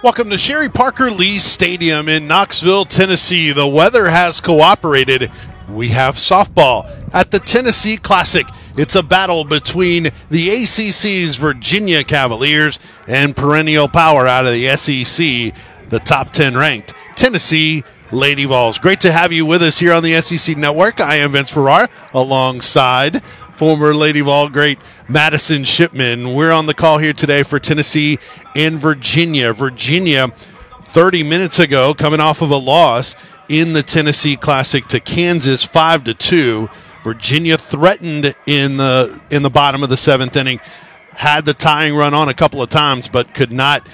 Welcome to Sherry Parker Lee Stadium in Knoxville, Tennessee. The weather has cooperated. We have softball at the Tennessee Classic. It's a battle between the ACC's Virginia Cavaliers and perennial power out of the SEC, the top 10 ranked Tennessee Lady Vols. Great to have you with us here on the SEC Network. I am Vince Ferrara alongside former Lady Vol great Madison Shipman. We're on the call here today for Tennessee and Virginia. Virginia, 30 minutes ago, coming off of a loss in the Tennessee Classic to Kansas, 5-2. Virginia threatened in the bottom of the seventh inning, had the tying run on a couple of times, but could not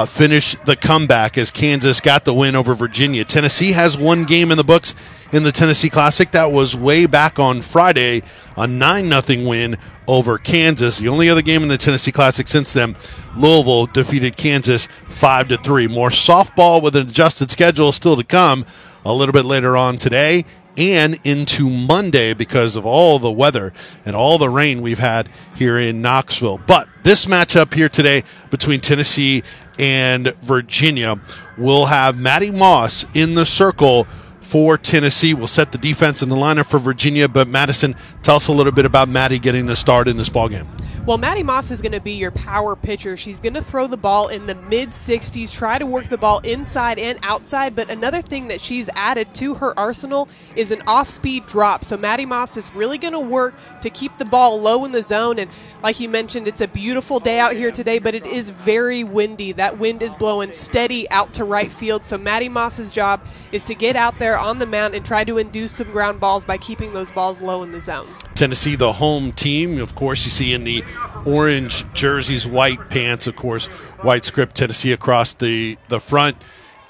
finish the comeback as Kansas got the win over Virginia. Tennessee has one game in the books in the Tennessee Classic. That was way back on Friday, a 9-0 win over Kansas. The only other game in the Tennessee Classic since then, Louisville defeated Kansas 5-3. More softball with an adjusted schedule still to come a little bit later on today and into Monday because of all the weather and all the rain we've had here in Knoxville. But this matchup here today between Tennessee and Virginia will have Maddie Moss in the circle for Tennessee. We'll set the defense in the lineup for Virginia, but Madison, tell us a little bit about Maddie getting the start in this ballgame. Well, Maddie Moss is going to be your power pitcher. She's going to throw the ball in the mid-60s, try to work the ball inside and outside, but another thing that she's added to her arsenal is an off-speed drop. So Maddie Moss is really going to work to keep the ball low in the zone, and like you mentioned, it's a beautiful day out here today, but it is very windy. That wind is blowing steady out to right field, so Maddie Moss's job is to get out there on the mound and try to induce some ground balls by keeping those balls low in the zone. Tennessee, the home team, of course, you see in the orange jerseys, white pants, of course, white script, Tennessee across the front.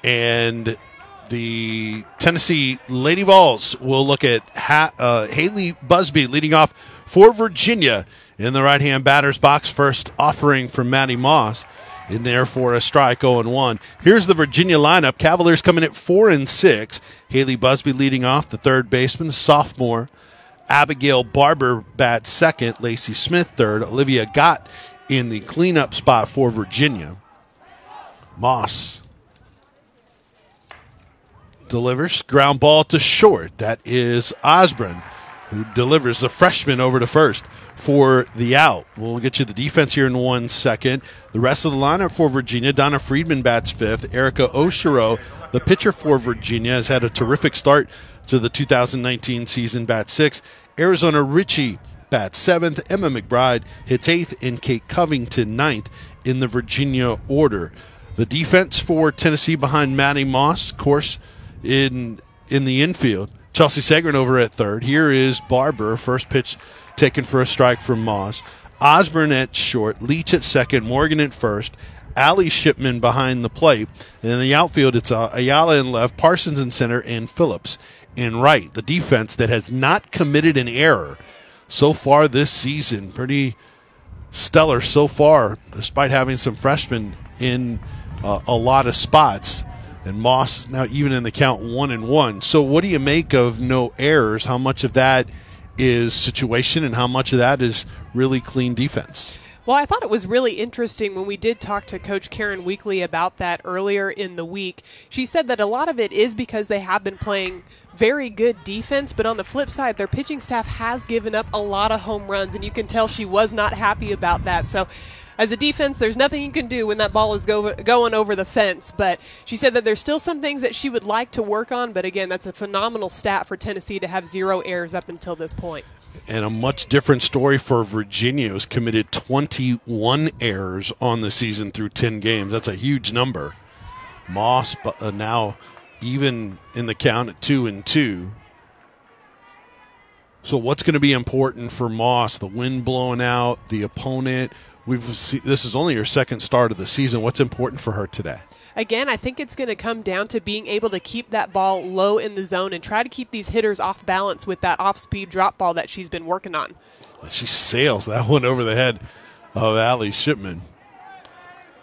And the Tennessee Lady Vols will look at Haley Busby leading off for Virginia in the right-hand batter's box. First offering from Maddie Moss in there for a strike, 0-1. Here's the Virginia lineup. Cavaliers coming at 4-6. Haley Busby leading off, the third baseman, sophomore. Abigail Barber bats second, Lacey Smith third, Olivia Gott in the cleanup spot for Virginia. Moss delivers, ground ball to short. That is Osborne, who delivers the freshman over to first for the out. We'll get you the defense here in 1 second. The rest of the lineup for Virginia, Donna Friedman bats fifth. Erica Oshiro, the pitcher for Virginia, has had a terrific start to the 2019 season, bats sixth. Arizona Ritchie bats seventh. Emma McBride hits eighth, and Kate Covington ninth in the Virginia order. The defense for Tennessee behind Maddie Moss, of course, in the infield. Chelsea Segrin over at third. Here is Barber, first pitch taken for a strike from Moss. Osborne at short, Leach at second, Morgan at first, Allie Shipman behind the plate. And in the outfield, it's Ayala in left, Parsons in center, and Phillips in right. The defense that has not committed an error so far this season. Pretty stellar so far, despite having some freshmen in a lot of spots. And Moss now even in the count 1-1. So what do you make of no errors? How much of that is situation and how much of that is really clean defense? Well, I thought it was really interesting when we did talk to Coach Karen Weekly about that earlier in the week. She said that a lot of it is because they have been playing very good defense, but on the flip side, their pitching staff has given up a lot of home runs, and you can tell she was not happy about that. So as a defense, there's nothing you can do when that ball is going over the fence. But she said that there's still some things that she would like to work on. But again, that's a phenomenal stat for Tennessee to have 0 errors up until this point. And a much different story for Virginia, who's committed 21 errors on the season through 10 games. That's a huge number. Moss now even in the count at 2-2. So what's going to be important for Moss? The wind blowing out, the opponent. This is only her second start of the season. What's important for her today? Again, I think it's going to come down to being able to keep that ball low in the zone and try to keep these hitters off balance with that off-speed drop ball that she's been working on. She sails that one over the head of Allie Shipman.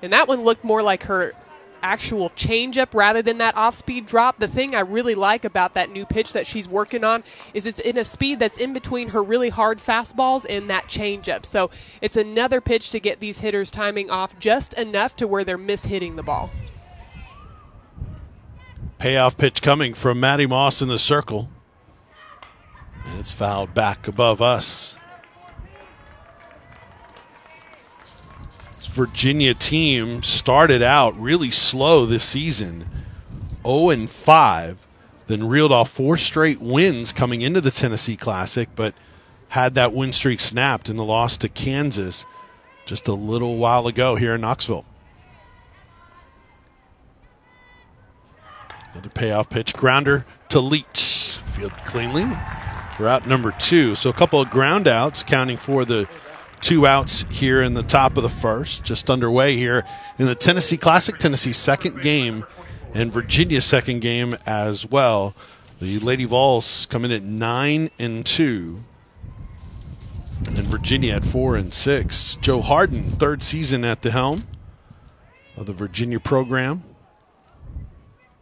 And that one looked more like her actual changeup rather than that off-speed drop. The thing I really like about that new pitch that she's working on is it's in a speed that's in between her really hard fastballs and that changeup. So it's another pitch to get these hitters timing off just enough to where they're mishitting the ball. Payoff pitch coming from Maddie Moss in the circle. And it's fouled back above us. This Virginia team started out really slow this season, 0-5, then reeled off 4 straight wins coming into the Tennessee Classic, but had that win streak snapped in the loss to Kansas just a little while ago here in Knoxville. Another payoff pitch, grounder to Leach. Fielded cleanly. We're out number 2. So a couple of ground outs, counting for the 2 outs here in the top of the first. Just underway here in the Tennessee Classic. Tennessee's second game and Virginia's second game as well. The Lady Vols come in at 9-2. And Virginia at 4-6. Joe Harden, 3rd season at the helm of the Virginia program.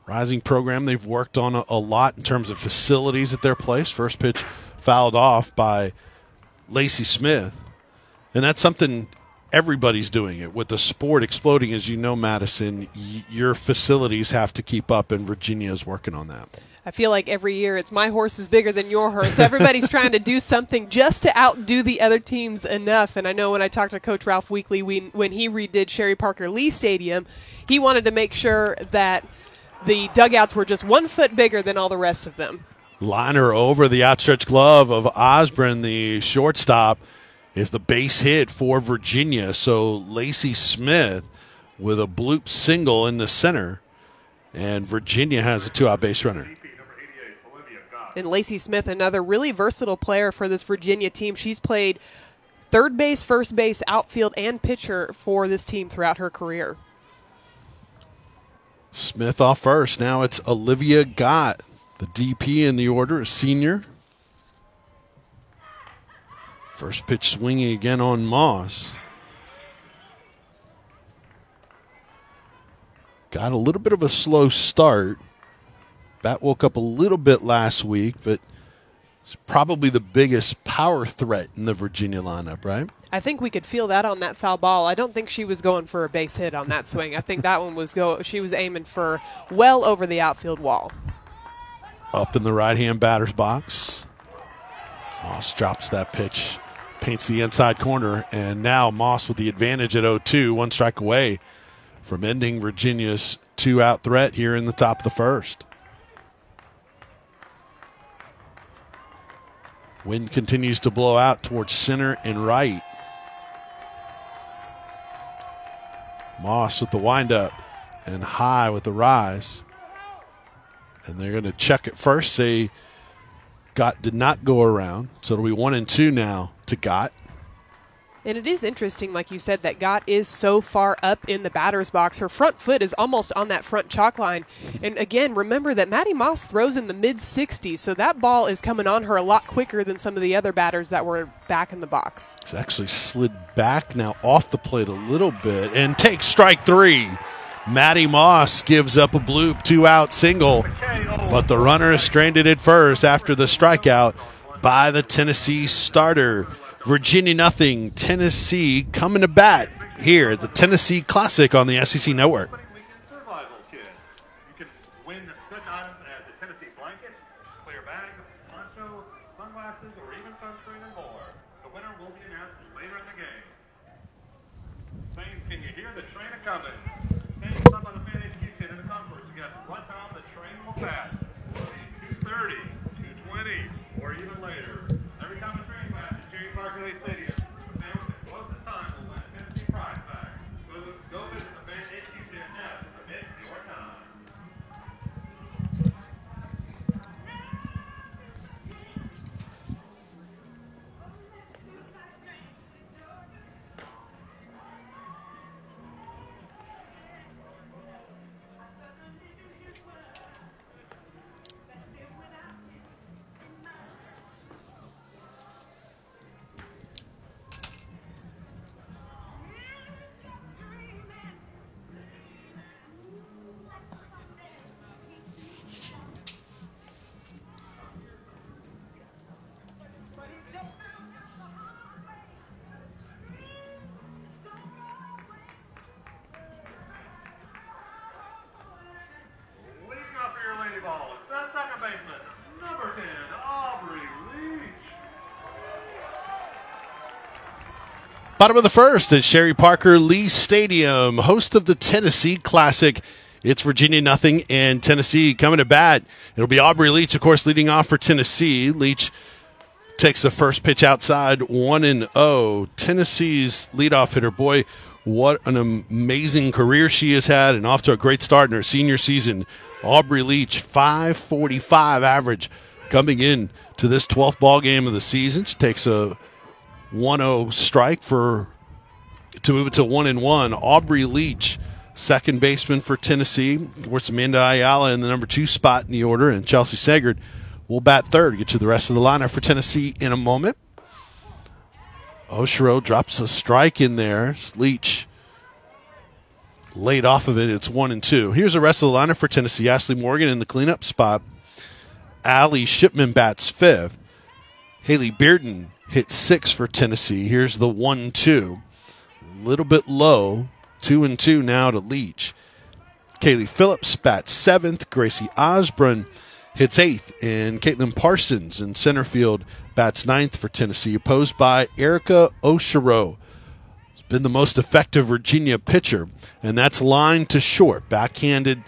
Rising program they've worked on a lot in terms of facilities at their place. First pitch fouled off by Lacey Smith. And that's something everybody's doing it. With the sport exploding, as you know, Madison, your facilities have to keep up, and Virginia is working on that. I feel like every year it's my horse is bigger than your horse. Everybody's trying to do something just to outdo the other teams enough. And I know when I talked to Coach Ralph Weekly when he redid Sherry Parker Lee Stadium, he wanted to make sure that the dugouts were just 1 foot bigger than all the rest of them. Liner over the outstretched glove of Osborne, the shortstop, is the base hit for Virginia. So Lacey Smith with a bloop single in the center, and Virginia has a 2-out base runner. And Lacey Smith, another really versatile player for this Virginia team. She's played third base, first base, outfield, and pitcher for this team throughout her career. Smith off first. Now it's Olivia Gott, the DP in the order, a senior. First pitch swinging again on Moss. Got a little bit of a slow start. Bat woke up a little bit last week, but it's probably the biggest power threat in the Virginia lineup, right? I think we could feel that on that foul ball. I don't think she was going for a base hit on that swing. I think that one was she was aiming for well over the outfield wall. Up in the right-hand batter's box. Moss drops that pitch, paints the inside corner, and now Moss with the advantage at 0-2, 1 strike away from ending Virginia's 2-out threat here in the top of the first. Wind continues to blow out towards center and right. Moss with the windup and high with the rise. And they're going to check it first. They did not go around. So it'll be 1-2 now to Gott. And it is interesting, like you said, that Gott is so far up in the batter's box. Her front foot is almost on that front chalk line. And again, remember that Maddie Moss throws in the mid-60s, so that ball is coming on her a lot quicker than some of the other batters that were back in the box. She's actually slid back now off the plate a little bit and takes strike 3. Maddie Moss gives up a bloop, 2-out single, but the runner is stranded at first after the strikeout by the Tennessee starter. Virginia nothing. Tennessee coming to bat here at the Tennessee Classic on the SEC Network. You can win good items as the Tennessee blanket, clear bag, poncho, sunglasses, or even sunscreen and more. The winner will be announced later in the game. Saying, can you hear the train coming? Saying some of the fan HQ in the conference. Guess what time the train will pass? 2:30, 2:20, or even later. Every time the train passes Sherry Parker Stadium, the fan with the closest time will win a Tennessee prize bag. Go visit the fan HQ now to submit your time. Bottom of the first at Sherry Parker Lee Stadium, host of the Tennessee Classic. It's Virginia nothing and Tennessee coming to bat. It'll be Aubrey Leach, of course, leading off for Tennessee. Leach takes the first pitch outside, 1-0. Tennessee's leadoff hitter, boy, what an amazing career she has had and off to a great start in her senior season. Aubrey Leach, .545 average coming in to this 12th ball game of the season. She takes a 1-0 strike to move it to 1-1. Aubrey Leach, second baseman for Tennessee. Of course, Amanda Ayala in the number 2 spot in the order, and Chelsea Sagard will bat third. Get to the rest of the lineup for Tennessee in a moment. Oshiro drops a strike in there. Leach laid off of it. It's 1-2. Here's the rest of the lineup for Tennessee. Ashley Morgan in the cleanup spot. Allie Shipman bats 5th. Haley Bearden hit 6 for Tennessee. Here's the 1-2. A little bit low. 2-2 now to Leach. Kaylee Phillips bats 7th. Gracie Osborne hits 8th. And Katelyn Parsons in center field bats 9th for Tennessee, opposed by Erica Oshiro. Has been the most effective Virginia pitcher, and that's lined to short. Backhanded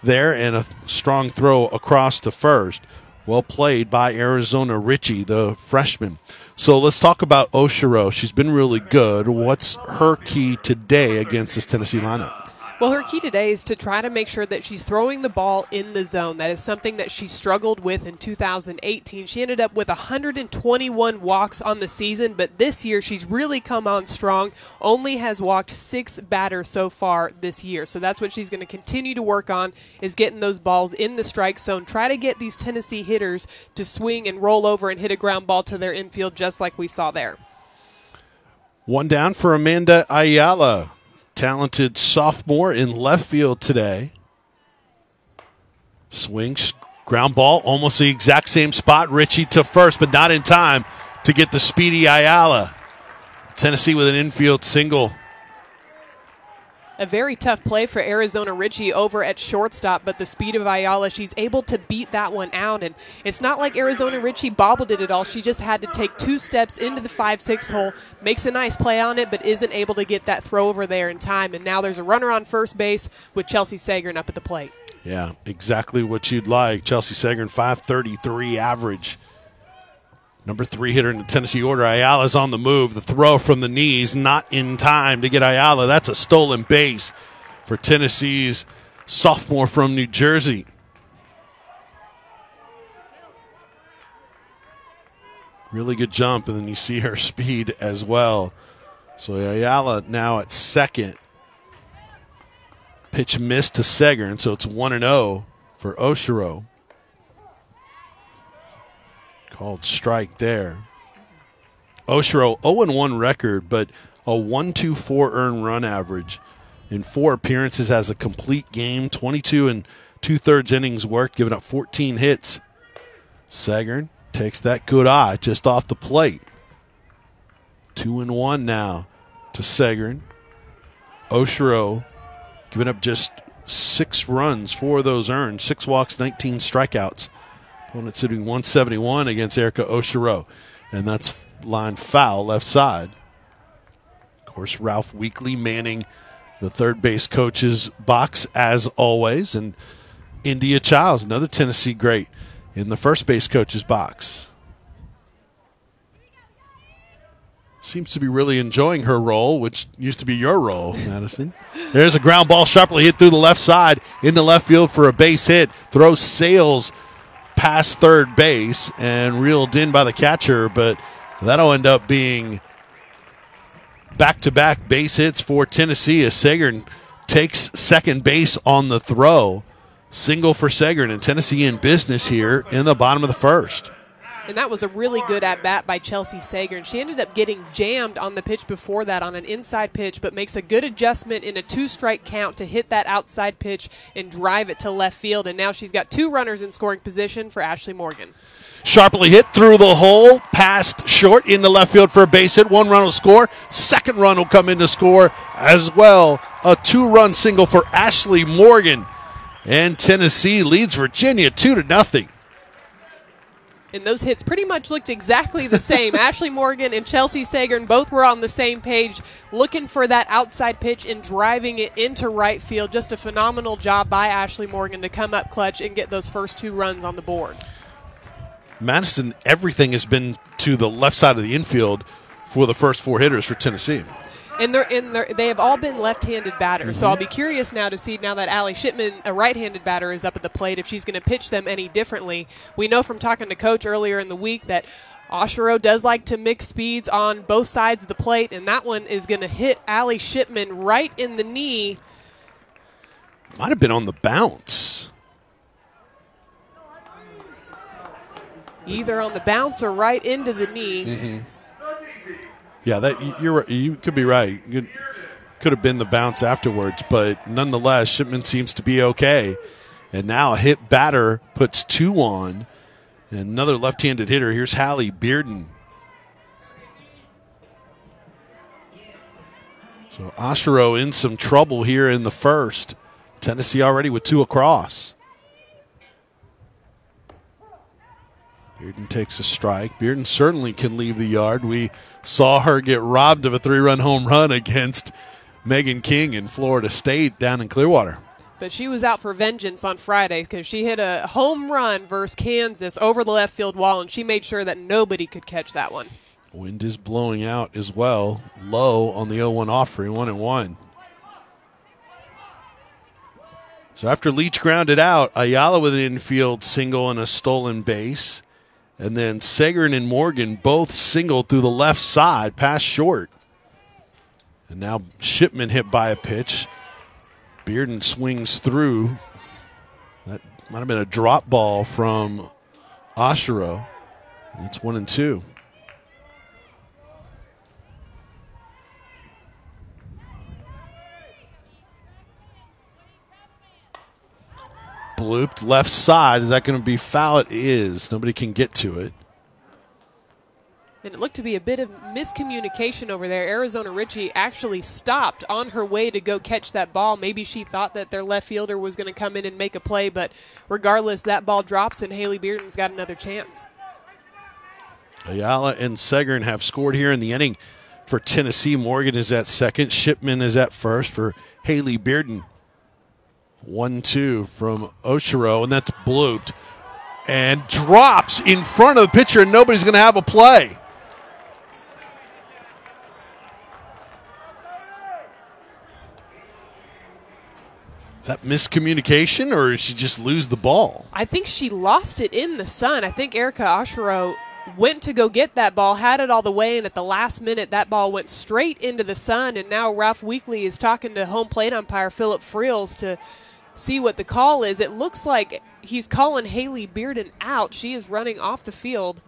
there and a strong throw across to first. Well played by Arizona Ritchie, the freshman. So let's talk about Oshiro. She's been really good. What's her key today against this Tennessee lineup? Well, her key today is to try to make sure that she's throwing the ball in the zone. That is something that she struggled with in 2018. She ended up with 121 walks on the season, but this year she's really come on strong. Only has walked 6 batters so far this year. So that's what she's going to continue to work on, is getting those balls in the strike zone. Try to get these Tennessee hitters to swing and roll over and hit a ground ball to their infield just like we saw there. One down for Amanda Ayala. Talented sophomore in left field today. Swings, ground ball, almost the exact same spot. Ritchie to first, but not in time to get the speedy Ayala. Tennessee with an infield single. A very tough play for Arizona Ritchie over at shortstop, but the speed of Ayala, she's able to beat that one out. And it's not like Arizona Ritchie bobbled it at all. She just had to take 2 steps into the 5-6 hole, makes a nice play on it, but isn't able to get that throw over there in time. And now there's a runner on first base with Chelsea Sagard up at the plate. Yeah, exactly what you'd like. Chelsea Sagard, .533 average. Number 3 hitter in the Tennessee order. Ayala's on the move. The throw from the knees, not in time to get Ayala. That's a stolen base for Tennessee's sophomore from New Jersey. Really good jump, and then you see her speed as well. So Ayala now at second. Pitch missed to Sagard, so it's 1-0 for Oshiro. Called strike there. Oshiro, 0-1 record, but a 1.24 earned run average in 4 appearances, has a complete game, 22 2/3 innings worked, giving up 14 hits. Sagard takes that good eye just off the plate. 2-1 now to Sagard. Oshiro giving up just 6 runs, 4 of those earned, 6 walks, 19 strikeouts. Opponent sitting 171 against Erica Oshiro, and that's line foul left side. Of course, Ralph Weekly manning the third base coach's box as always, and India Childs, another Tennessee great, in the first base coach's box. Seems to be really enjoying her role, which used to be your role, Madison. There's a ground ball sharply hit through the left side into left field for a base hit. Throws sails past third base and reeled in by the catcher, but that'll end up being back-to-back base hits for Tennessee as Sagard takes second base on the throw. Single for Sagard, and Tennessee in business here in the bottom of the first. And that was a really good at-bat by Chelsea Sagard. She ended up getting jammed on the pitch before that on an inside pitch, but makes a good adjustment in a 2-strike count to hit that outside pitch and drive it to left field. And now she's got 2 runners in scoring position for Ashley Morgan. Sharply hit through the hole, past short into left field for a base hit. 1 run will score. Second run will come in to score as well. A 2-run single for Ashley Morgan. And Tennessee leads Virginia 2-0. And those hits pretty much looked exactly the same. Ashley Morgan and Chelsea Sagern both were on the same page, looking for that outside pitch and driving it into right field. Just a phenomenal job by Ashley Morgan to come up clutch and get those first 2 runs on the board. Madison, everything has been to the left side of the infield for the first 4 hitters for Tennessee. And they have all been left-handed batters, so I'll be curious now to see, now that Allie Shipman, a right-handed batter, is up at the plate, if she's going to pitch them any differently. We know from talking to Coach earlier in the week that Oshiro does like to mix speeds on both sides of the plate, and that one is going to hit Allie Shipman right in the knee. Might have been on the bounce. Either on the bounce or right into the knee. Yeah, you could be right. It could have been the bounce afterwards, but nonetheless, Shipman seems to be okay. And now a hit batter puts 2 on. And another left-handed hitter. Here's Hallie Bearden. So Oshiro in some trouble here in the first. Tennessee already with 2 across. Bearden takes a strike. Bearden certainly can leave the yard. We saw her get robbed of a 3-run home run against Megan King in Florida State down in Clearwater. But she was out for vengeance on Friday because she hit a home run versus Kansas over the left field wall, and she made sure that nobody could catch that one. Wind is blowing out as well. Low on the 0-1 offering, 1-1. So after Leach grounded out, Ayala with an infield single and a stolen base. And then Sagern and Morgan both singled through the left side, past short. And now Shipman hit by a pitch. Bearden swings through. That might have been a drop ball from Oshiro. And it's 1-2. Blooped left side. Is that going to be foul? It is. Nobody can get to it. And it looked to be a bit of miscommunication over there. Arizona Ritchie actually stopped on her way to go catch that ball. Maybe she thought that their left fielder was going to come in and make a play, but regardless, that ball drops and Haley Bearden's got another chance. Ayala and Sagern have scored here in the inning for Tennessee. Morgan is at second. Shipman is at first for Haley Bearden. 1-2 from Oshiro, and that's blooped. And drops in front of the pitcher, and nobody's going to have a play. Is that miscommunication, or did she just lose the ball? I think she lost it in the sun. I think Erica Oshiro went to go get that ball, had it all the way, and at the last minute that ball went straight into the sun, and now Ralph Weekly is talking to home plate umpire Philip Friels to see what the call is. It looks like he's calling Haley Bearden out. She is running off the field.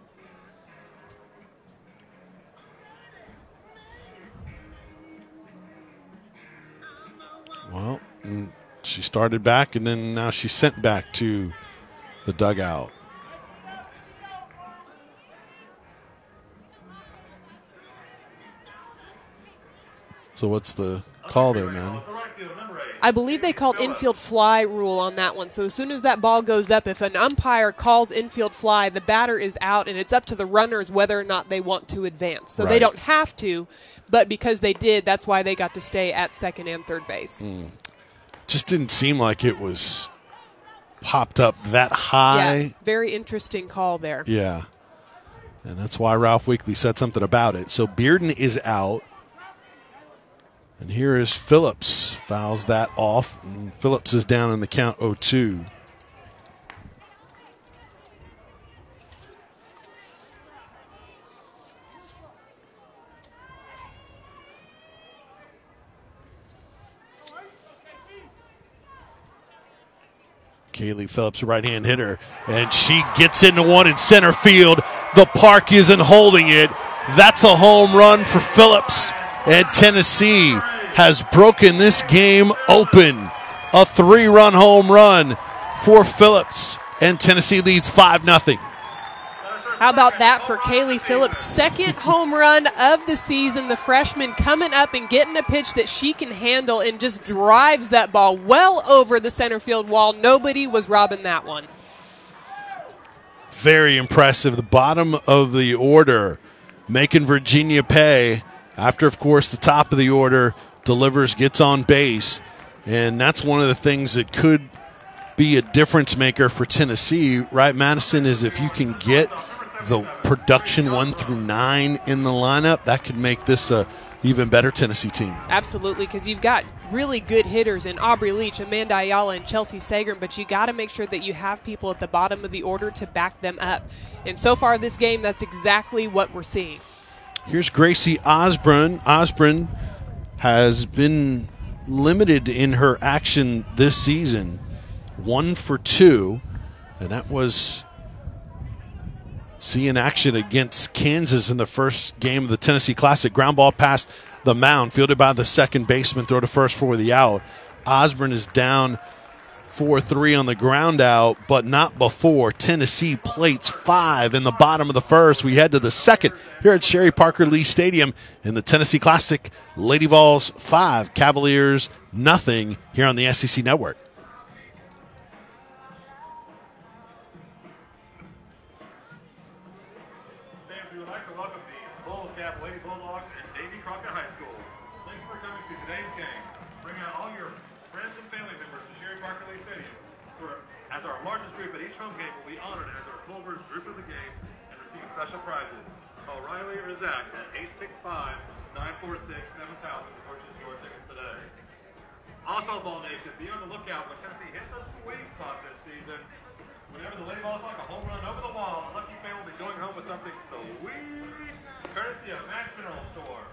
Well, she started back, and then now she's sent back to the dugout. So what's the call there, man? I believe they called infield fly rule on that one. So as soon as that ball goes up, if an umpire calls infield fly, the batter is out, and it's up to the runners whether or not they want to advance. So They don't have to, but because they did, that's why they got to stay at second and third base. Just didn't seem like it was popped up that high. Yeah, very interesting call there. Yeah. And that's why Ralph Weekly said something about it. So Bearden is out. And here is Phillips, fouls that off. And Phillips is down in the count 0-2. Kaylee Phillips, right-hand hitter, and she gets into one in center field. The park isn't holding it. That's a home run for Phillips. And Tennessee has broken this game open. A 3-run home run for Phillips. And Tennessee leads 5-0. How about that for Kaylee Phillips? Second home run of the season. The freshman coming up and getting a pitch that she can handle and just drives that ball well over the center field wall. Nobody was robbing that one. very impressive. The bottom of the order making Virginia pay after, of course, the top of the order delivers, gets on base. And that's one of the things that could be a difference maker for Tennessee, right, Madison, is if you can get the production 1 through 9 in the lineup, that could make this a even better Tennessee team. Absolutely, because you've got really good hitters in Aubrey Leach, Amanda Ayala, and Chelsea Sagern, but you got to make sure that you have people at the bottom of the order to back them up. And so far this game, that's exactly what we're seeing. Here's Gracie Osborne. Osborne has been limited in her action this season, 1 for 2, and that was seeing action against Kansas in the first game of the Tennessee Classic. Ground ball past the mound, fielded by the second baseman, throw to first for the out. Osborne is down 4-3 on the ground out, but not before Tennessee plates 5 in the bottom of the first. We head to the second here at Sherry Parker Lee Stadium in the Tennessee Classic. Lady Vols 5, Cavaliers nothing here on the SEC Network. Special prizes. Call Riley or Zach at 865-946-7000 to purchase your tickets today. Also, Ball Nation, be on the lookout when Tennessee hits a sweet spot this season. Whenever the Lady Vols like a home run over the wall, the lucky fan will be going home with something sweet, courtesy of Max Mineral Store.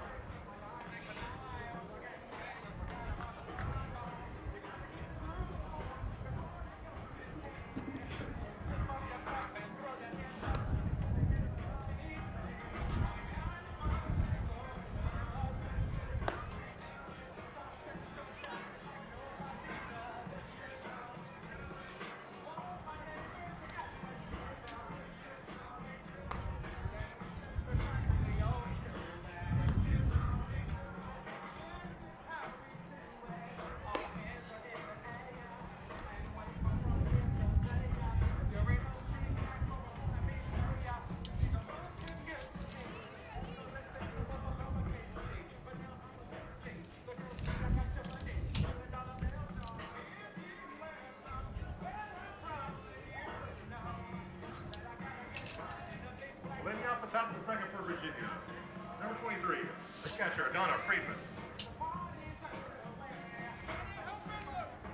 Top of the second for Virginia. Number 23, the catcher, Donna Friedman.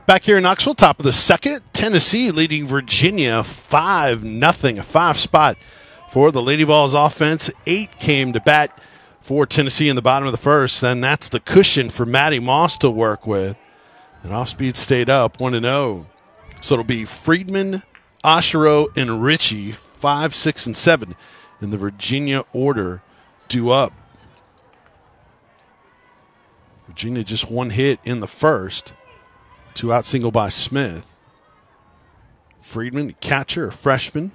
Back here in Knoxville, top of the second, Tennessee leading Virginia 5-0, a 5 spot for the Lady Vols offense. 8 came to bat for Tennessee in the bottom of the first. Then that's the cushion for Maddie Moss to work with. And off-speed stayed up 1-0. So it'll be Friedman, Oshiro, and Ritchie, 5, 6, and 7 in the Virginia order due up. Virginia just 1 hit in the first. 2-out single by Smith. Friedman, catcher, a freshman.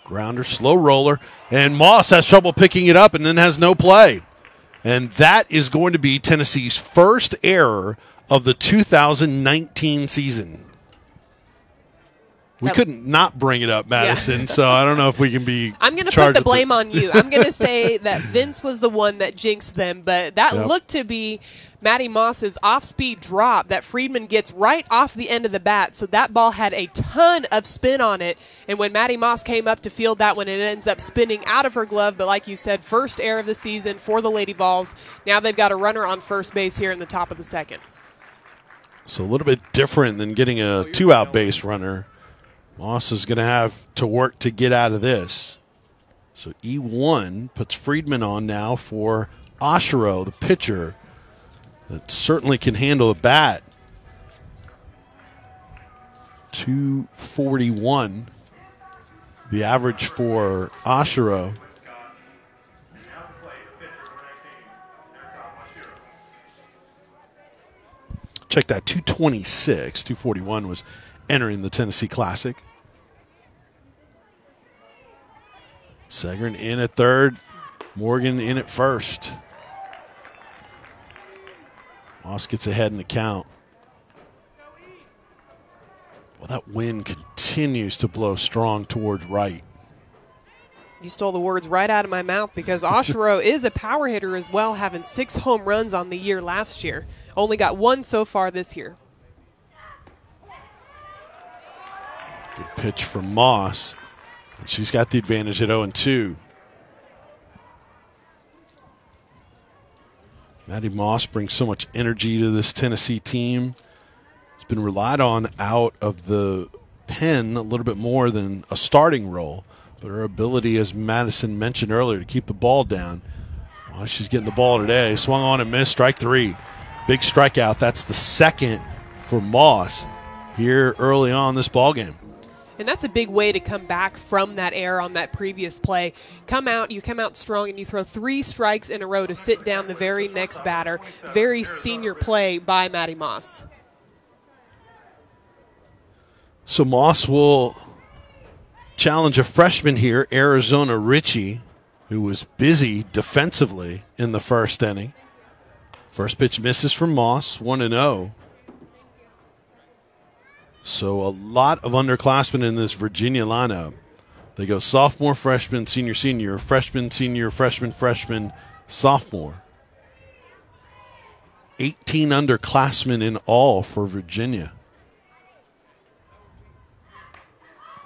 Grounder, slow roller. And Moss has trouble picking it up and then has no play. And that is going to be Tennessee's first error of the 2019 season. We couldn't not bring it up, Madison, so I don't know if we can be I'm going to put the blame on you. I'm going to say that Vince was the one that jinxed them, but that looked to be Maddie Moss's off-speed drop that Friedman gets right off the end of the bat, so that ball had a ton of spin on it, and when Maddie Moss came up to field that one, it ends up spinning out of her glove, but like you said, first error of the season for the Lady Vols. Now they've got a runner on first base here in the top of the second. So a little bit different than getting a 2-out base runner. Moss is going to have to work to get out of this. So E1 puts Friedman on now for Oshiro, the pitcher, that certainly can handle a bat. 241, the average for Oshiro. Check that, 226, 241 was entering the Tennessee Classic. Sagern in at third, Morgan in at first. Moss gets ahead in the count. Well, that wind continues to blow strong towards right. You stole the words right out of my mouth because Osharow is a power hitter as well, having 6 home runs on the year last year. Only got 1 so far this year. Good pitch from Moss. And she's got the advantage at 0-2. Maddie Moss brings so much energy to this Tennessee team. It's been relied on out of the pen a little bit more than a starting role. But her ability, as Madison mentioned earlier, to keep the ball down. Well, she's getting the ball today. Swung on and missed. Strike 3. Big strikeout. That's the second for Moss here early on this ballgame. And that's a big way to come back from that error on that previous play. You come out strong, and you throw 3 strikes in a row to sit down the very next batter. Very senior play by Maddie Moss. So Moss will challenge a freshman here, Arizona Ritchie, who was busy defensively in the first inning. First pitch misses from Moss, 1-0. So a lot of underclassmen in this Virginia lineup. They go sophomore, freshman, senior, senior, freshman, senior, freshman, freshman, sophomore. 18 underclassmen in all for Virginia.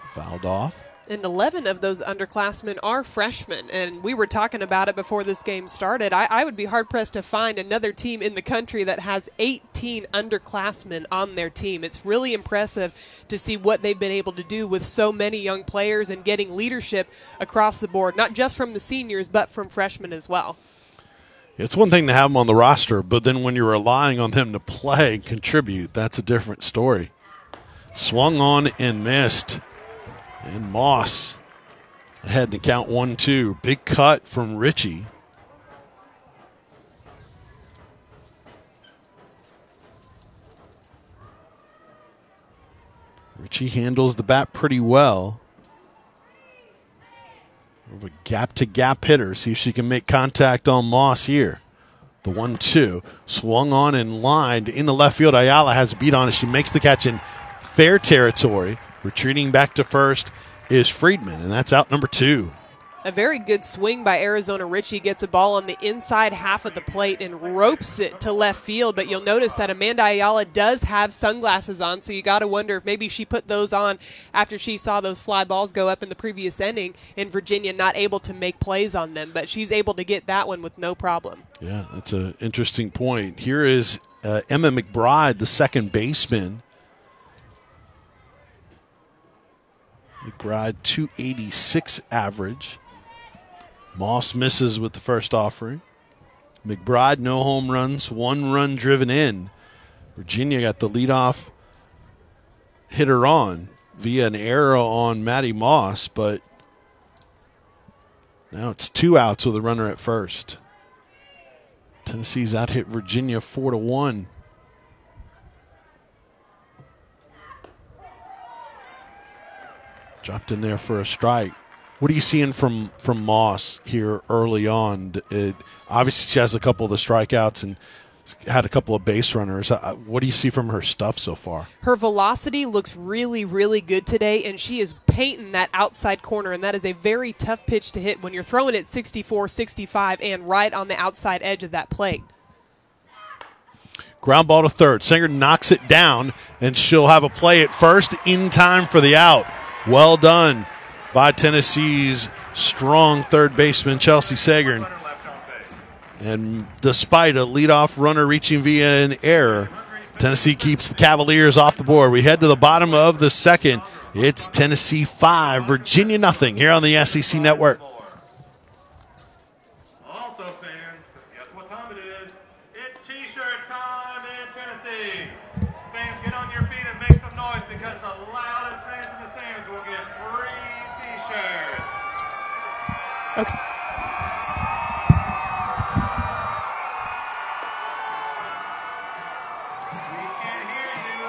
Fouled off. And 11 of those underclassmen are freshmen. And we were talking about it before this game started. I would be hard-pressed to find another team in the country that has 18 underclassmen on their team. It's really impressive to see what they've been able to do with so many young players and getting leadership across the board, not just from the seniors, but from freshmen as well. It's one thing to have them on the roster, but then when you're relying on them to play and contribute, that's a different story. Swung on and missed. And Moss ahead to count 1-2. Big cut from Ritchie. Ritchie handles the bat pretty well. A gap-to-gap hitter. See if she can make contact on Moss here. The 1-2. Swung on and lined into left field. Ayala has a beat on it. She makes the catch in fair territory. Retreating back to first is Friedman, and that's out number 2. A very good swing by Arizona Ritchie. Gets a ball on the inside half of the plate and ropes it to left field. But you'll notice that Amanda Ayala does have sunglasses on, so you got to wonder if maybe she put those on after she saw those fly balls go up in the previous inning, and Virginia not able to make plays on them. But she's able to get that one with no problem. Yeah, that's an interesting point. Here is Emma McBride, the second baseman. McBride, 286 average. Moss misses with the first offering. McBride, no home runs, 1 run driven in. Virginia got the leadoff hitter on via an error on Maddie Moss, but now it's 2 outs with a runner at first. Tennessee's out hit Virginia 4-1. Dropped in there for a strike. What are you seeing from Moss here early on? Obviously, she has a couple of the strikeouts and had a couple of base runners. What do you see from her stuff so far? Her velocity looks really, really good today, and she is painting that outside corner, and that is a very tough pitch to hit when you're throwing it 64, 65, and right on the outside edge of that plate. Ground ball to third. Singer knocks it down, and she'll have a play at first in time for the out. Well done by Tennessee's strong third baseman, Chelsea Sagern. And despite a leadoff runner reaching via an error, Tennessee keeps the Cavaliers off the board. We head to the bottom of the second. It's Tennessee 5, Virginia nothing here on the SEC Network. Also, fans, guess what time it is? It's T-shirt time in Tennessee. Fans, get on your feet and make some noise because the loudest fans in the stands will get free T-shirts. Okay. We can't hear you.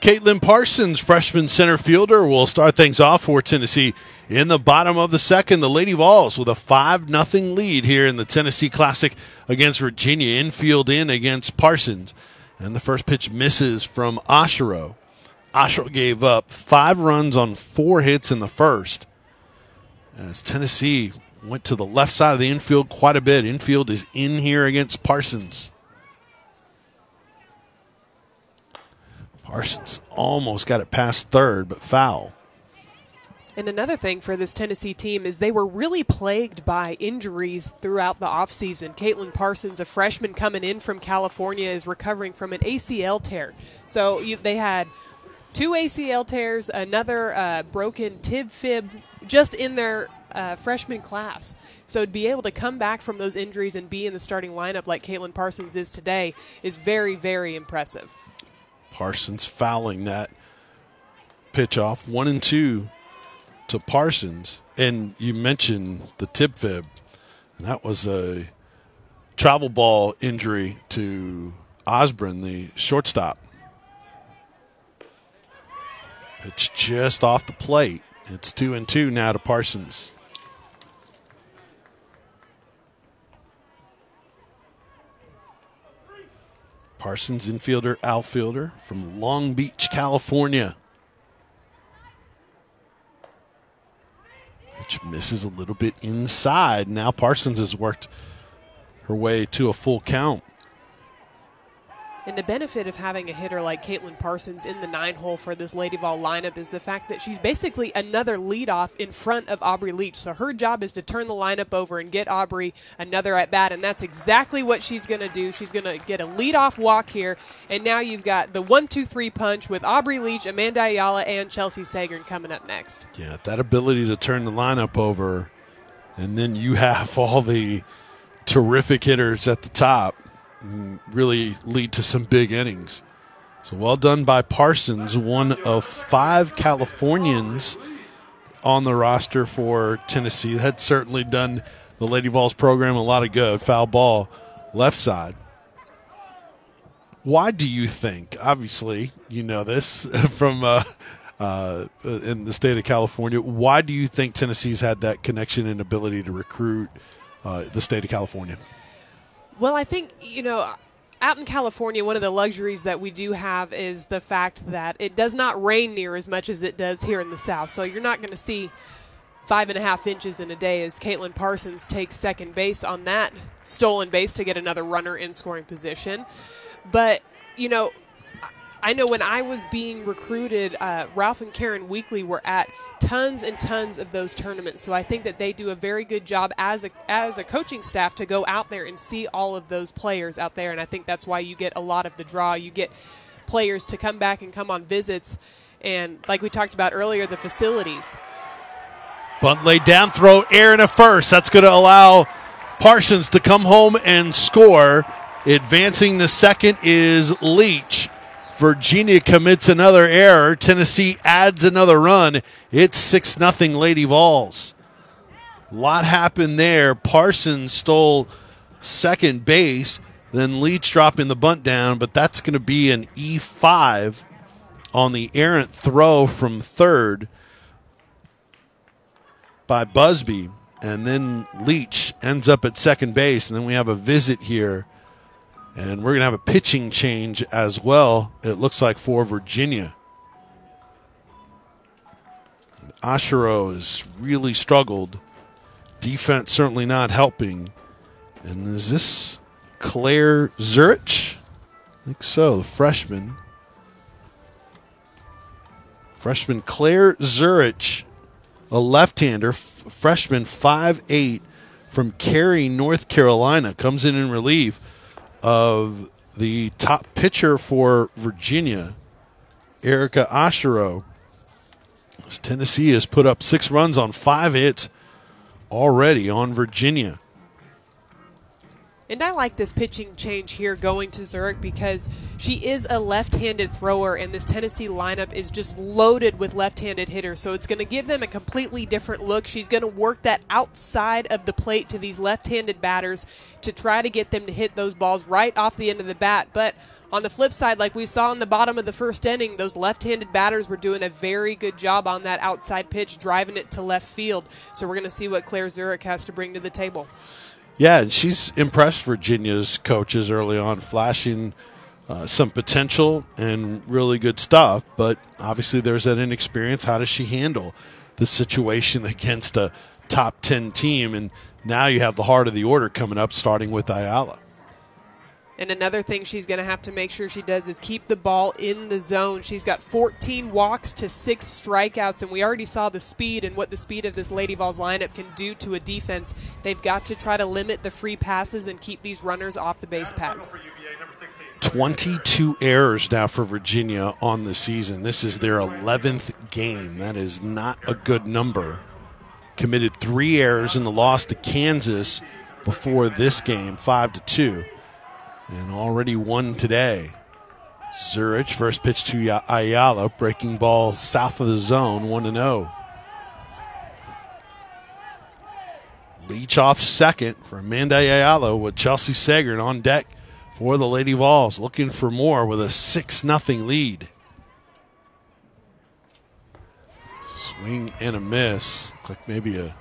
Katelyn Parsons, freshman center fielder, will start things off for Tennessee in the bottom of the second. The Lady Vols with a 5-0 lead here in the Tennessee Classic against Virginia. Infield in against Parsons. And the first pitch misses from Oshiro. Oshiro gave up 5 runs on 4 hits in the first. As Tennessee went to the left side of the infield quite a bit. Infield is in here against Parsons. Parsons almost got it past third, but foul. And another thing for this Tennessee team is they were really plagued by injuries throughout the offseason. Katelyn Parsons, a freshman coming in from California, is recovering from an ACL tear. So they had 2 ACL tears, another broken tib-fib just in their freshman class. So to be able to come back from those injuries and be in the starting lineup like Katelyn Parsons is today is very, very impressive. Parsons fouling that pitch off. 1-2 to Parsons. And you mentioned the tib fib. And that was a travel ball injury to Osborne, the shortstop. It's just off the plate. It's 2-2 now to Parsons. Parsons, infielder, outfielder from Long Beach, California. Which misses a little bit inside. Now Parsons has worked her way to a full count. And the benefit of having a hitter like Katelyn Parsons in the 9-hole for this Lady Vol lineup is the fact that she's basically another leadoff in front of Aubrey Leach. So her job is to turn the lineup over and get Aubrey another at-bat, and that's exactly what she's going to do. She's going to get a leadoff walk here, and now you've got the 1-2-3 punch with Aubrey Leach, Amanda Ayala, and Chelsea Sagern coming up next. Yeah, that ability to turn the lineup over, and then you have all the terrific hitters at the top, really lead to some big innings. So well done by Parsons, one of 5 Californians on the roster for Tennessee. That's certainly done the Lady Vols program a lot of good. Foul ball, left side. Why do you think, obviously you know this from in the state of California, why do you think Tennessee's had that connection and ability to recruit the state of California? Well, I think, out in California, one of the luxuries that we do have is the fact that it does not rain near as much as it does here in the South. So you're not going to see 5.5 inches in a day as Katelyn Parsons takes second base on that stolen base to get another runner in scoring position. But, I know when I was being recruited, Ralph and Karen Weekly were at tons and tons of those tournaments. So I think that they do a very good job as a coaching staff to go out there and see all of those players out there. And I think that's why you get a lot of the draw. You get players to come back and come on visits. And like we talked about earlier, the facilities. Bunt laid down, throw, air in a first. That's going to allow Parsons to come home and score. Advancing to second is Leach. Virginia commits another error. Tennessee adds another run. It's 6-0 Lady Vols. A lot happened there. Parsons stole second base. Then Leach dropping the bunt down, but that's going to be an E5 on the errant throw from third by Busby. And then Leach ends up at second base. And then we have a visit here. And we're going to have a pitching change as well, it looks like, for Virginia. Oshiro has really struggled. Defense certainly not helping. And is this Claire Zurich? I think so, the freshman. Freshman Claire Zurich, a left-hander, freshman 5'8", from Cary, North Carolina, comes in relief of the top pitcher for Virginia, Erica Oshiro. Tennessee has put up 6 runs on 5 hits already on Virginia. And I like this pitching change here going to Zurich because she is a left-handed thrower, and this Tennessee lineup is just loaded with left-handed hitters. So it's going to give them a completely different look. She's going to work that outside of the plate to these left-handed batters to try to get them to hit those balls right off the end of the bat. But On the flip side, like we saw in the bottom of the first inning, those left-handed batters were doing a very good job on that outside pitch, driving it to left field. So we're going to see what Claire Zurich has to bring to the table. Yeah, and she's impressed Virginia's coaches early on, flashing some potential and really good stuff. But obviously there's that inexperience. How does she handle the situation against a top 10 team? And now you have the heart of the order coming up, starting with Ayala. And another thing she's going to have to make sure she does is keep the ball in the zone. She's got 14 walks to 6 strikeouts, and we already saw the speed and what the speed of this Lady Vols lineup can do to a defense. They've got to try to limit the free passes and keep these runners off the base paths. 22 errors now for Virginia on the season. This is their 11th game. That is not a good number. Committed 3 errors in the loss to Kansas before this game, 5-2. And already won today. Zurich, first pitch to Ayala, breaking ball south of the zone, 1-0. Leach off second for Amanda Ayala with Chelsea Sagern on deck for the Lady Vols, looking for more with a 6-0 lead. Swing and a miss. Looked like maybe a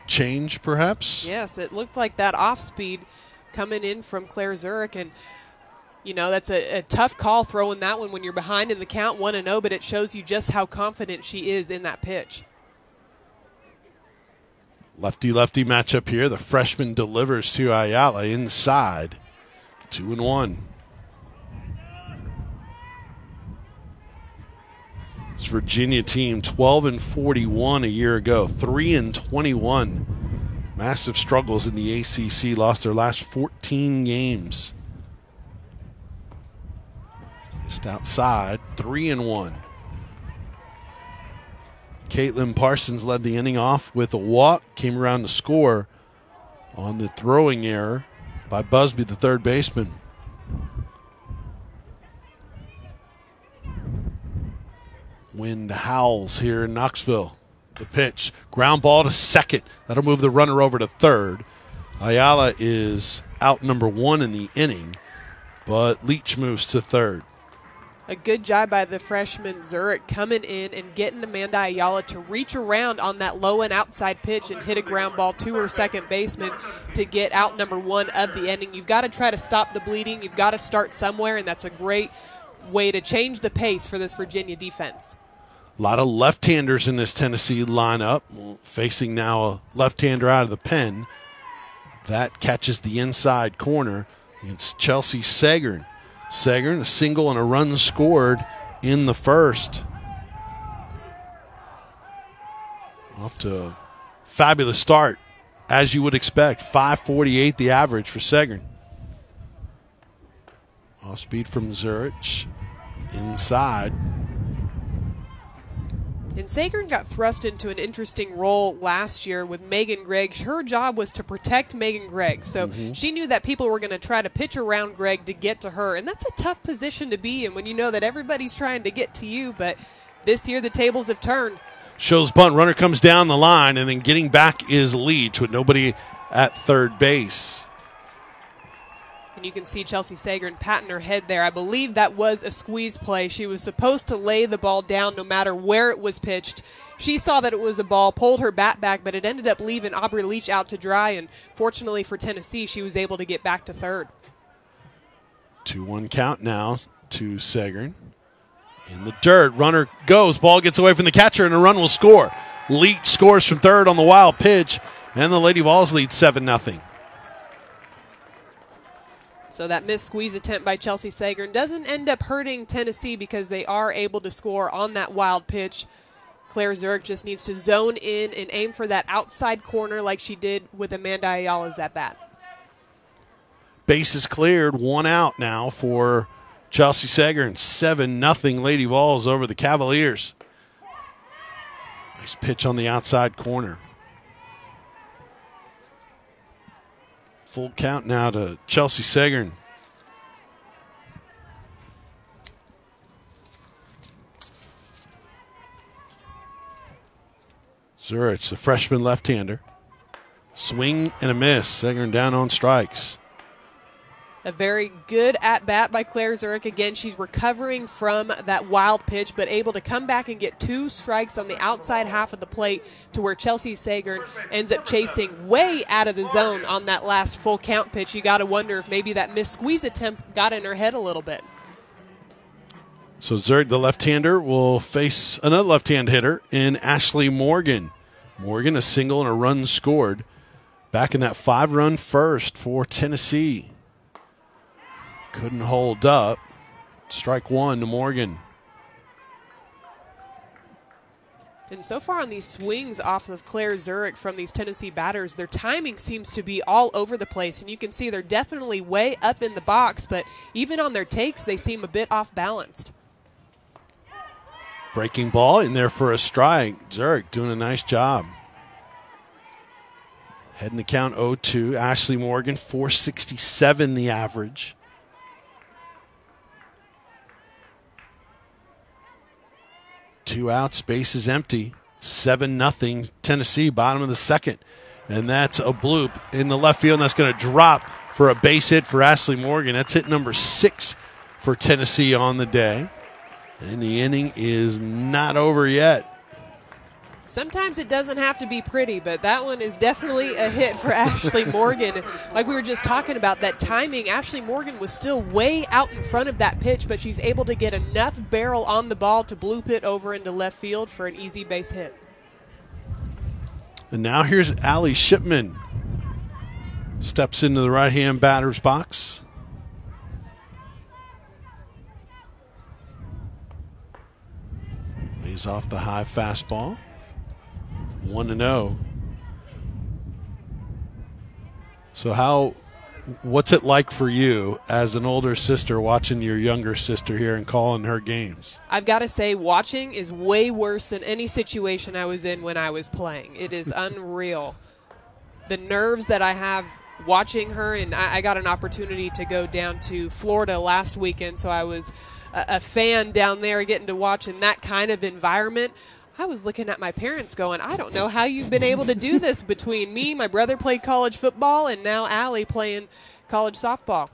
change, perhaps? Yes, it looked like that off speed coming in from Claire Zurich, and you know that's a tough call throwing that one when you're behind in the count 1-0, but it shows you just how confident she is in that pitch. Lefty-lefty matchup here. The freshman delivers to Ayala inside, 2-1. This Virginia team 12-41 a year ago, 3-21. Massive struggles in the ACC, lost their last 14 games. Just outside, 3-1. Katelyn Parsons led the inning off with a walk, came around to score on the throwing error by Busby, the third baseman. Wind howls here in Knoxville. The pitch, ground ball to second. That'll move the runner over to third. Ayala is out number 1 in the inning, but Leach moves to third. A good job by the freshman Zurich coming in and getting Amanda Ayala to reach around on that low and outside pitch and hit a ground ball to her second baseman to get out number 1 of the inning. You've got to try to stop the bleeding. You've got to start somewhere, and that's a great way to change the pace for this Virginia defense. A lot of left-handers in this Tennessee lineup, facing now a left-hander out of the pen. That catches the inside corner against Chelsea Sagern. Sagern, a single and a run scored in the first. Off to a fabulous start, as you would expect. 5.48 the average for Sagern. Off speed from Zurich, inside. And Sagern got thrust into an interesting role last year with Megan Gregg. Her job was to protect Megan Gregg. So she knew that people were going to try to pitch around Gregg to get to her. And that's a tough position to be in when you know that everybody's trying to get to you. But this year the tables have turned. Shows bunt. Runner comes down the line, and then getting back is Leach with nobody at third base. And you can see Chelsea Sagern patting her head there. I believe that was a squeeze play. She was supposed to lay the ball down no matter where it was pitched. She saw that it was a ball, pulled her bat back, but it ended up leaving Aubrey Leach out to dry. And fortunately for Tennessee, she was able to get back to third. 2-1 count now to Sagern. In the dirt, runner goes, ball gets away from the catcher, and a run will score. Leach scores from third on the wild pitch, and the Lady Vols lead 7-0. So that missed squeeze attempt by Chelsea Sagern doesn't end up hurting Tennessee because they are able to score on that wild pitch. Claire Zurich just needs to zone in and aim for that outside corner like she did with Amanda Ayala's at bat. Base is cleared, 1 out now for Chelsea Sagern. 7-0 Lady Vols over the Cavaliers. Nice pitch on the outside corner. Full count now to Chelsea Sagern. Zurich, the freshman left-hander. Swing and a miss. Sagern down on strikes. A very good at-bat by Claire Zurich. Again, she's recovering from that wild pitch, but able to come back and get 2 strikes on the outside half of the plate to where Chelsea Sagern ends up chasing way out of the zone on that last full count pitch. You got to wonder if maybe that missed squeeze attempt got in her head a little bit. So Zurich, the left-hander, will face another left-hand hitter in Ashley Morgan. Morgan, a single and a run scored back in that 5-run first for Tennessee. Couldn't hold up. Strike 1 to Morgan. And so far on these swings off of Claire Zurich from these Tennessee batters, their timing seems to be all over the place. And you can see they're definitely way up in the box, but even on their takes, they seem a bit off-balanced. Breaking ball in there for a strike. Zurich doing a nice job. Heading to count 0-2. Ashley Morgan, 467 the average. Two outs, base is empty. 7-0 Tennessee, bottom of the second. And that's a bloop in the left field, and that's going to drop for a base hit for Ashley Morgan. That's hit number 6 for Tennessee on the day. And the inning is not over yet. Sometimes it doesn't have to be pretty, but that one is definitely a hit for Ashley Morgan. Like we were just talking about, that timing, Ashley Morgan was still way out in front of that pitch, but she's able to get enough barrel on the ball to bloop it over into left field for an easy base hit. And now here's Allie Shipman. Steps into the right-hand batter's box. Lays off the high fastball. 1-0. So what's it like for you as an older sister watching your younger sister here and calling her games? I've got to say, watching is way worse than any situation I was in when I was playing. It is unreal. The nerves that I have watching her, and I got an opportunity to go down to Florida last weekend, so I was a fan down there getting to watch in that kind of environment. I was looking at my parents going, I don't know how you've been able to do this between me, my brother played college football, and now Allie playing college softball.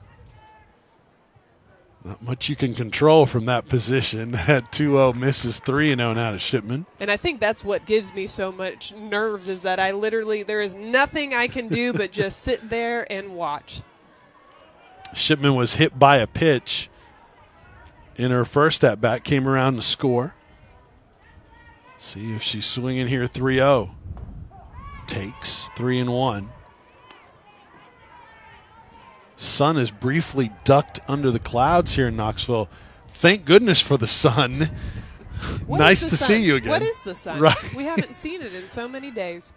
Not much you can control from that position. That 2-0 misses 3-0 now to Shipman. And I think that's what gives me so much nerves, is that I literally, there is nothing I can do but just sit there and watch. Shipman was hit by a pitch in her first at-bat, came around to score. See if she's swinging here. 3-0. Takes 3-1. Sun is briefly ducked under the clouds here in Knoxville. Thank goodness for the sun. Nice to see you again. What is the sun? Right. We haven't seen it in so many days.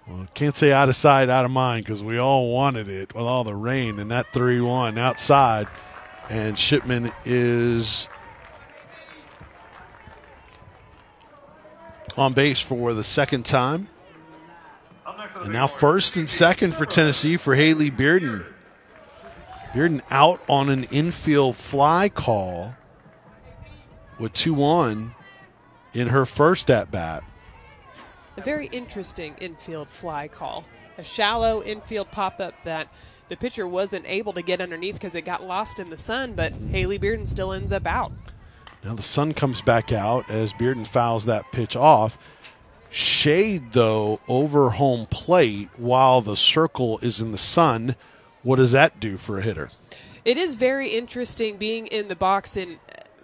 Well, can't say out of sight, out of mind, because we all wanted it with all the rain. And that 3-1 outside. And Shipman is on base for the second time. And now first and second for Tennessee for Haley Bearden. Bearden out on an infield fly call with 2-1 in her first at-bat. A very interesting infield fly call. A shallow infield pop-up that the pitcher wasn't able to get underneath because it got lost in the sun, but Haley Bearden still ends up out. Now the sun comes back out as Bearden fouls that pitch off. Shade, though, over home plate while the circle is in the sun. What does that do for a hitter? It is very interesting being in the box, and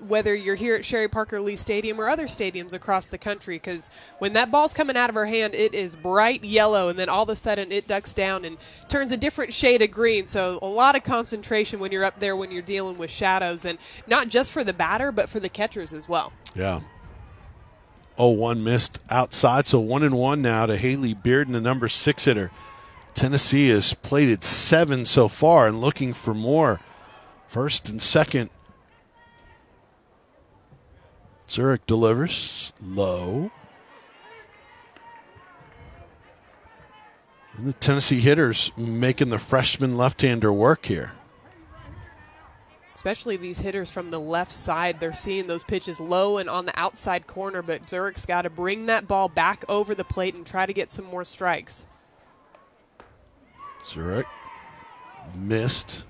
whether you're here at Sherry Parker Lee Stadium or other stadiums across the country, because when that ball's coming out of her hand, it is bright yellow, and then all of a sudden it ducks down and turns a different shade of green. So a lot of concentration when you're up there when you're dealing with shadows, and not just for the batter, but for the catchers as well. Yeah. 0-1 missed outside, so 1-1 now to Haley Bearden, the number 6 hitter. Tennessee has plated 7 so far and looking for more. First and second. Zurich delivers low. And the Tennessee hitters making the freshman left-hander work here. Especially these hitters from the left side. They're seeing those pitches low and on the outside corner, but Zurich's got to bring that ball back over the plate and try to get some more strikes. Zurich missed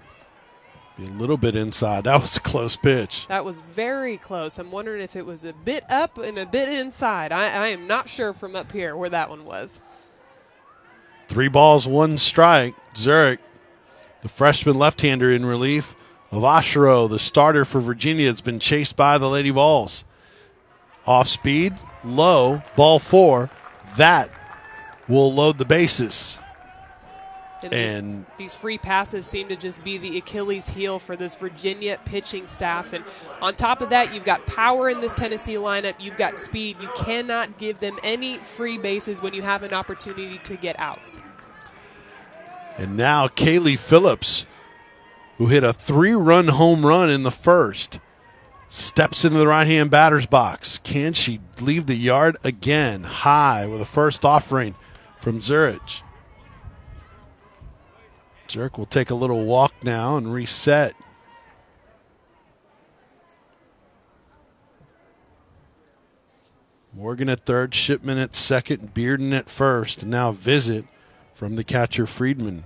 Be a little bit inside. That was a close pitch. That was very close. I'm wondering if it was a bit up and a bit inside. I am not sure from up here where that one was. 3 balls, 1 strike. Zurich, the freshman left-hander in relief of Oshiro, the starter for Virginia, has been chased by the Lady Vols. Off speed, low, ball 4. That will load the bases. And these free passes seem to just be the Achilles heel for this Virginia pitching staff. And on top of that, you've got power in this Tennessee lineup. You've got speed. You cannot give them any free bases when you have an opportunity to get outs. And now Kaylee Phillips, who hit a 3-run home run in the first, steps into the right-hand batter's box. Can she leave the yard again? High with a first offering from Zurich. Zurich will take a little walk now and reset. Morgan at third, Shipman at second, Bearden at first. And now visit from the catcher Friedman.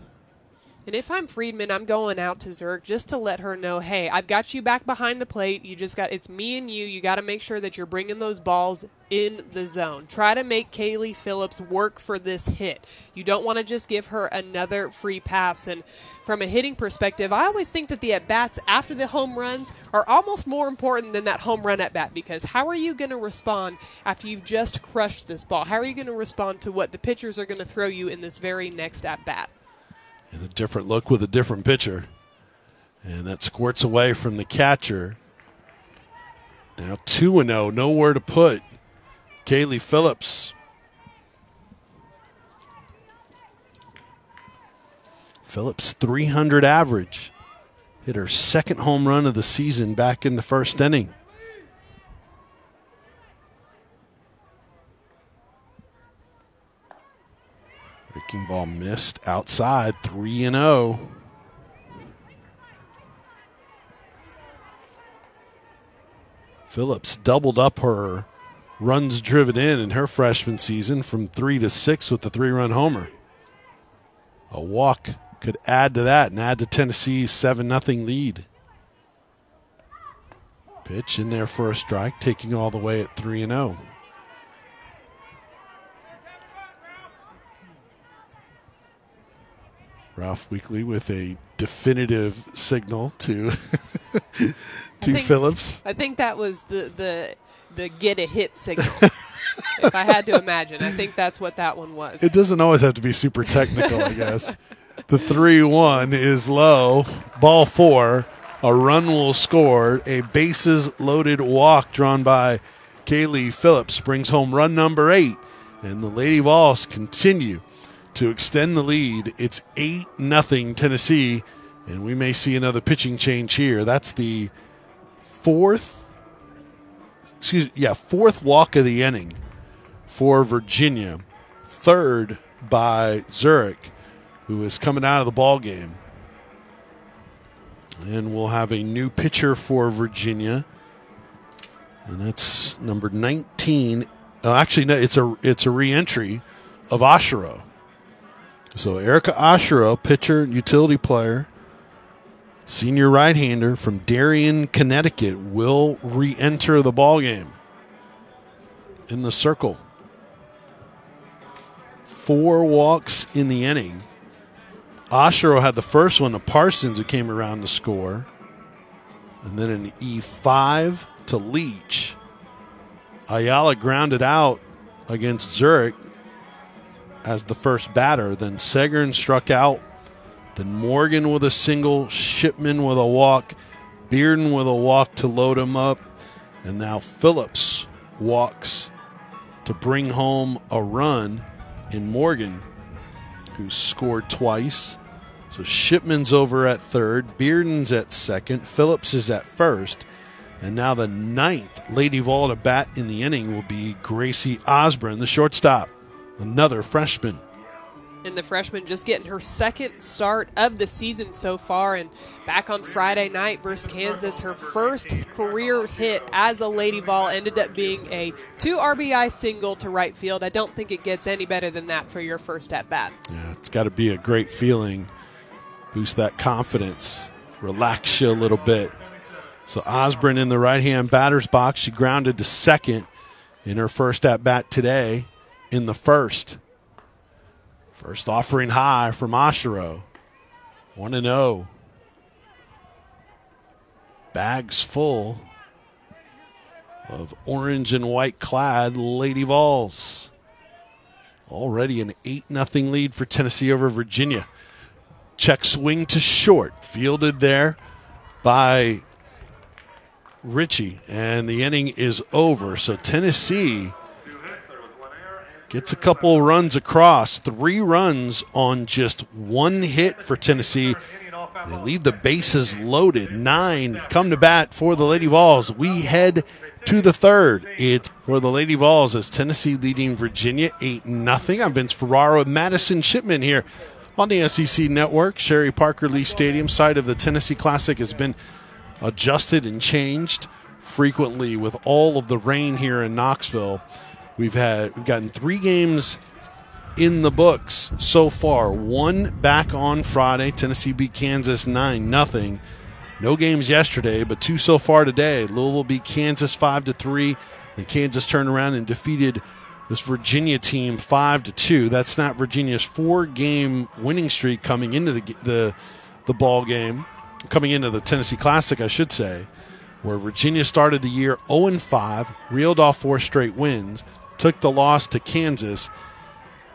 And if I'm Friedman, I'm going out to Zurich just to let her know, hey, I've got you back behind the plate. It's me and you. You got to make sure that you're bringing those balls in the zone. Try to make Kaylee Phillips work for this hit. You don't want to just give her another free pass. And from a hitting perspective, I always think that the at-bats after the home runs are almost more important than that home run at-bat, because how are you going to respond after you've just crushed this ball? How are you going to respond to what the pitchers are going to throw you in this very next at-bat? And a different look with a different pitcher. And that squirts away from the catcher. Now 2-0, nowhere to put Kaylee Phillips. Phillips, 300 average. Hit her second home run of the season back in the first inning. Breaking ball missed outside, 3-0. Phillips doubled up her runs driven in her freshman season from 3 to 6 with the 3-run homer. A walk could add to that and add to Tennessee's 7-0 lead. Pitch in there for a strike, taking all the way at 3-0. Ralph Weekly with a definitive signal to Phillips. I think that was the get a hit signal. If I had to imagine, I think that's what that one was. It doesn't always have to be super technical, I guess. The 3-1 is low. Ball 4. A run will score. A bases-loaded walk drawn by Kaylee Phillips brings home run number 8. And the Lady Vols continue to extend the lead. It's 8-0 Tennessee, and we may see another pitching change here. That's the fourth walk of the inning for Virginia. Third by Zurich, who is coming out of the ball game. And we'll have a new pitcher for Virginia, and that's number 19. Actually, no, it's a re-entry of Oshiro. So Erica Oshiro, pitcher, utility player, senior right-hander from Darien, Connecticut, will re-enter the ballgame in the circle. 4 walks in the inning. Oshiro had the first one to Parsons, who came around to score. And then an E5 to Leach. Ayala grounded out against Zurich as the first batter. Then Segern struck out. Then Morgan with a single, Shipman with a walk, Bearden with a walk to load him up, and now Phillips walks to bring home a run in Morgan, who scored twice. So Shipman's over at third, Bearden's at second, Phillips is at first, and now the 9th Lady Vol to bat in the inning will be Gracie Osborne, the shortstop. Another freshman. And the freshman just getting her second start of the season so far. And back on Friday night versus Kansas, her first career hit as a Lady Vol ended up being a 2 RBI single to right field. I don't think it gets any better than that for your first at-bat. Yeah, it's got to be a great feeling. Boost that confidence relax you a little bit. So Osborne in the right-hand batter's box. She grounded to second in her first at-bat today in the first. First offering high from Ashero. 1-0. Bags full of orange and white clad Lady Vols. Already an 8-0 lead for Tennessee over Virginia. Check swing to short. Fielded there by Ritchie. And the inning is over. So Tennessee gets a couple runs across. 3 runs on just 1 hit for Tennessee. They leave the bases loaded. 9 come to bat for the Lady Vols. We head to the third. It's for the Lady Vols as Tennessee leading Virginia 8-0. I'm Vince Ferraro with Madison Shipman here on the SEC Network. Sherry Parker Lee Stadium, site of the Tennessee Classic, has been adjusted and changed frequently with all of the rain here in Knoxville. We've gotten 3 games in the books so far. 1 back on Friday. Tennessee beat Kansas 9-0. No games yesterday, but 2 so far today. Louisville beat Kansas 5-3. Then Kansas turned around and defeated this Virginia team 5-2. That's not Virginia's 4-game winning streak coming into the ball game, coming into the Tennessee Classic, I should say, where Virginia started the year 0-5, reeled off 4 straight wins, took the loss to Kansas.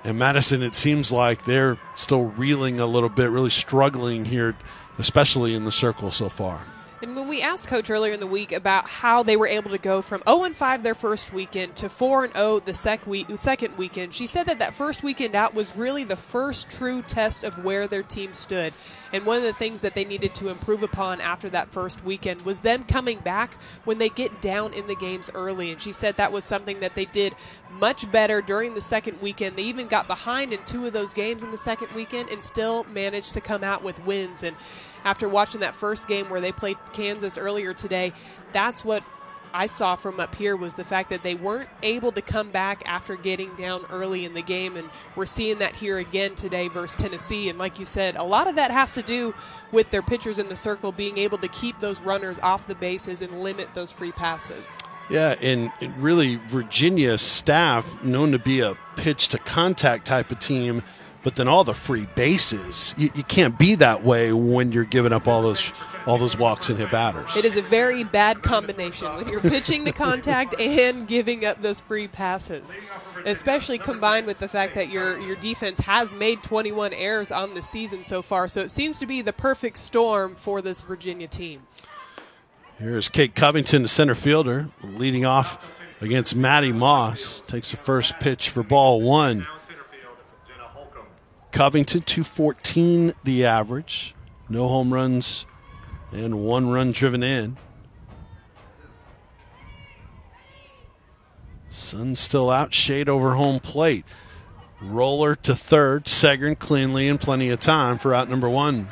And Madison, it seems like they're still reeling a little bit, really struggling here, especially in the circle so far. And when we asked Coach earlier in the week about how they were able to go from 0-5 their first weekend to 4-0 the second weekend, she said that first weekend out was really the first true test of where their team stood. And one of the things that they needed to improve upon after that first weekend was them coming back when they get down in the games early. And she said that was something that they did much better during the second weekend. They even got behind in 2 of those games in the second weekend and still managed to come out with wins. And after watching that first game where they played Kansas earlier today, that's what I saw from up here, was the fact that they weren't able to come back after getting down early in the game, and we're seeing that here again today versus Tennessee. And like you said, a lot of that has to do with their pitchers in the circle being able to keep those runners off the bases and limit those free passes. Yeah, and really Virginia's staff, known to be a pitch-to-contact type of team, but then all the free bases, you can't be that way when you're giving up all those walks and hit batters. It is a very bad combination when you're pitching to contact and giving up those free passes, especially combined with the fact that your defense has made 21 errors on the season so far. So it seems to be the perfect storm for this Virginia team. Here's Kate Covington, the center fielder, leading off against Maddie Moss. Takes the first pitch for ball 1. Covington, 214 the average. No home runs and 1 run driven in. Sun's still out, shade over home plate. Roller to third, Segrin cleanly and plenty of time for out number 1.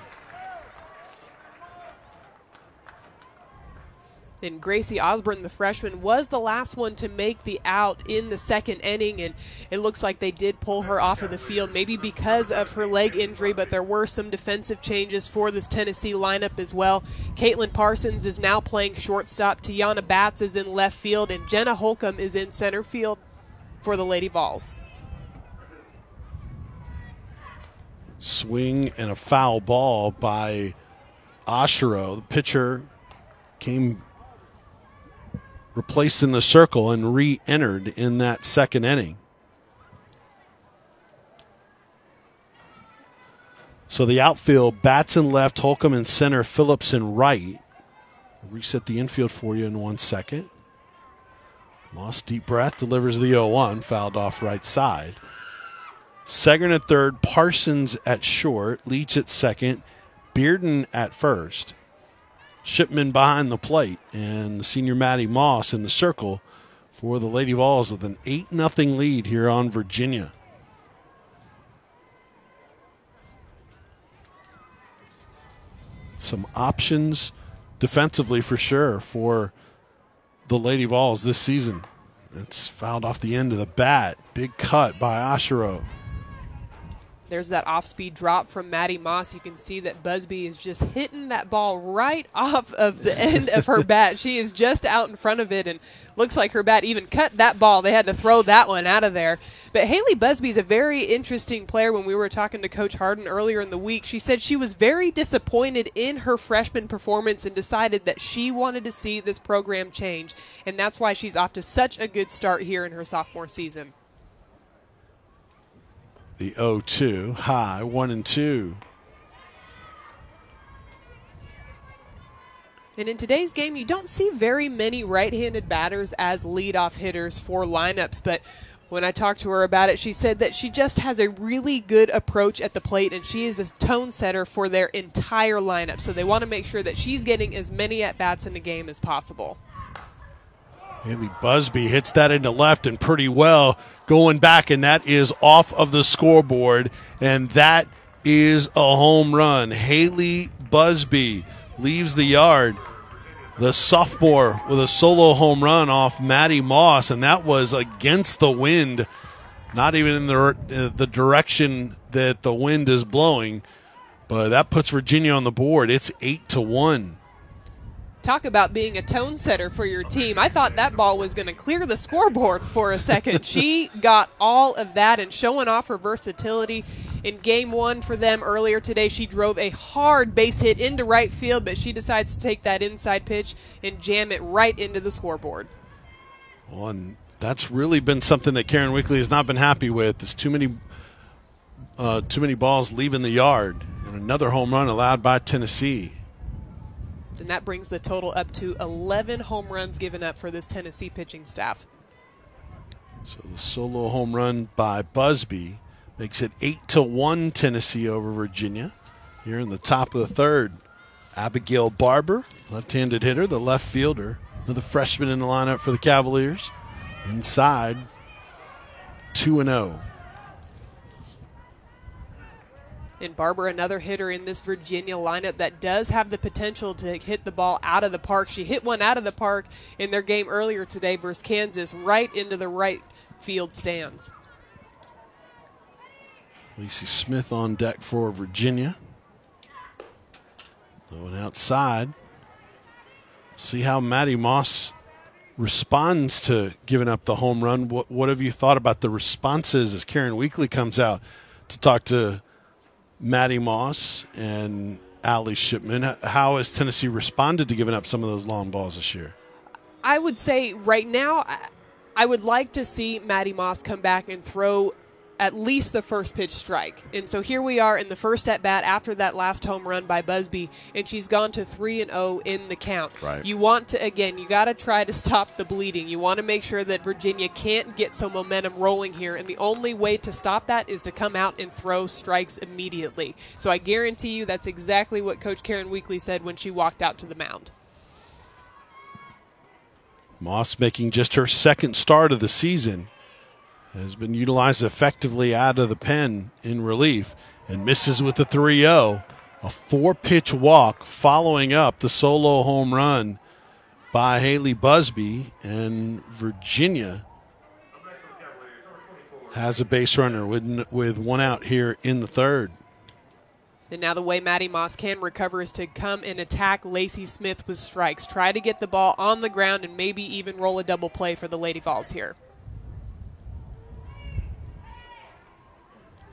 And Gracie Osborne, the freshman, was the last one to make the out in the second inning, and it looks like they did pull her off of the field, maybe because of her leg injury, but there were some defensive changes for this Tennessee lineup as well. Katelyn Parsons is now playing shortstop, Tiana Batts is in left field, and Jenna Holcomb is in center field for the Lady Vols. Swing and a foul ball by Ashero. The pitcher came replaced in the circle and re-entered in that second inning. So the outfield, Batts in left, Holcomb in center, Phillips in right. I'll reset the infield for you in 1 second. Moss, deep breath, delivers the 0-1, fouled off right side. Segrin at third, Parsons at short, Leach at second, Bearden at first. Shipman behind the plate, and the senior Maddie Moss in the circle for the Lady Vols with an 8-0 lead here on Virginia. Some options defensively for sure for the Lady Vols this season. It's fouled off the end of the bat. Big cut by Ashero. There's that off-speed drop from Maddie Moss. You can see that Busby is just hitting that ball right off of the end of her bat. She is just out in front of it, and looks like her bat even cut that ball. They had to throw that one out of there. But Haley Busby is a very interesting player. When we were talking to Coach Harden earlier in the week, she said she was very disappointed in her freshman performance and decided that she wanted to see this program change, and that's why she's off to such a good start here in her sophomore season. The 0-2, high, 1-2. And in today's game, you don't see very many right-handed batters as leadoff hitters for lineups, but when I talked to her about it, she said that she just has a really good approach at the plate, and she is a tone setter for their entire lineup, so they want to make sure that she's getting as many at-bats in the game as possible. Haley Busby hits that into left and pretty well going back, and that is off of the scoreboard, and that is a home run. Haley Busby leaves the yard, the sophomore, with a solo home run off Maddie Moss, and that was against the wind, not even in the direction that the wind is blowing, but that puts Virginia on the board. It's 8-1. Talk about being a tone setter for your team. I thought that ball was going to clear the scoreboard for a second. She got all of that and showing off her versatility. In game one for them earlier today, she drove a hard base hit into right field, but she decides to take that inside pitch and jam it right into the scoreboard. Well, and that's really been something that Karen Weekly has not been happy with. There's too many balls leaving the yard, and another home run allowed by Tennessee. And that brings the total up to 11 home runs given up for this Tennessee pitching staff. So the solo home run by Busby makes it 8-1 Tennessee over Virginia. Here in the top of the third, Abigail Barber, left-handed hitter, the left fielder, another freshman in the lineup for the Cavaliers. Inside, 2-0. And Barber, another hitter in this Virginia lineup that does have the potential to hit the ball out of the park. She hit one out of the park in their game earlier today versus Kansas, right into the right field stands. Lacey Smith on deck for Virginia. Going outside. See how Maddie Moss responds to giving up the home run. What have you thought about the responses as Karen Weekly comes out to talk to Maddie Moss and Allie Shipman? How has Tennessee responded to giving up some of those long balls this year? I would say right now I would like to see Maddie Moss come back and throw at least the first pitch strike. And so here we are in the first at-bat after that last home run by Busby, and she's gone to 3-0 in the count. Right. You want to, again, you got to try to stop the bleeding. You want to make sure that Virginia can't get some momentum rolling here, and the only way to stop that is to come out and throw strikes immediately. So I guarantee you that's exactly what Coach Karen Weekly said when she walked out to the mound. Moss making just her second start of the season. Has been utilized effectively out of the pen in relief and misses with the 3-0. A 4-pitch walk following up the solo home run by Haley Busby, and Virginia has a base runner with one out here in the third. And now the way Maddie Moss can recover is to come and attack Lacey Smith with strikes. Try to get the ball on the ground and maybe even roll a double play for the Lady Vols here.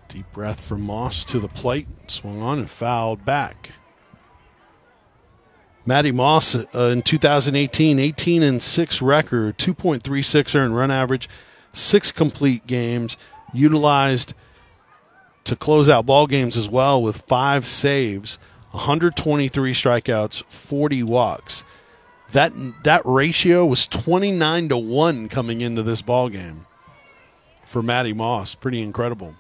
Deep breath from Moss to the plate, swung on and fouled back. Maddie Moss in 2018, 18-6 record, 2.36 earned run average, 6 complete games, utilized to close out ball games as well with 5 saves, 123 strikeouts, 40 walks. That ratio was 29-1 coming into this ball game for Maddie Moss. Pretty incredible.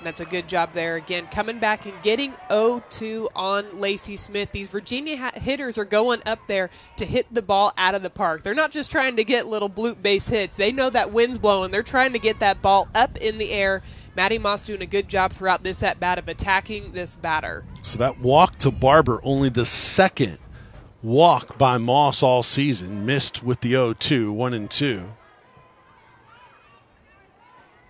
That's a good job there. Again, coming back and getting 0-2 on Lacey Smith. These Virginia hitters are going up there to hit the ball out of the park. They're not just trying to get little bloop base hits. They know that wind's blowing. They're trying to get that ball up in the air. Maddie Moss doing a good job throughout this at-bat of attacking this batter. So that walk to Barber, only the second walk by Moss all season, missed with the 0-2, 1-2.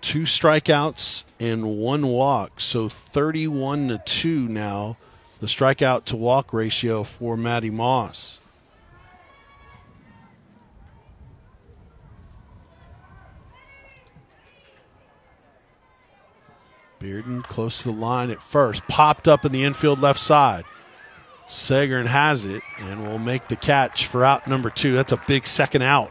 2 strikeouts and 1 walk, so 31-2 now, the strikeout to walk ratio for Maddie Moss. Bearden close to the line at first, popped up in the infield left side. Sagern has it and will make the catch for out number 2. That's a big second out.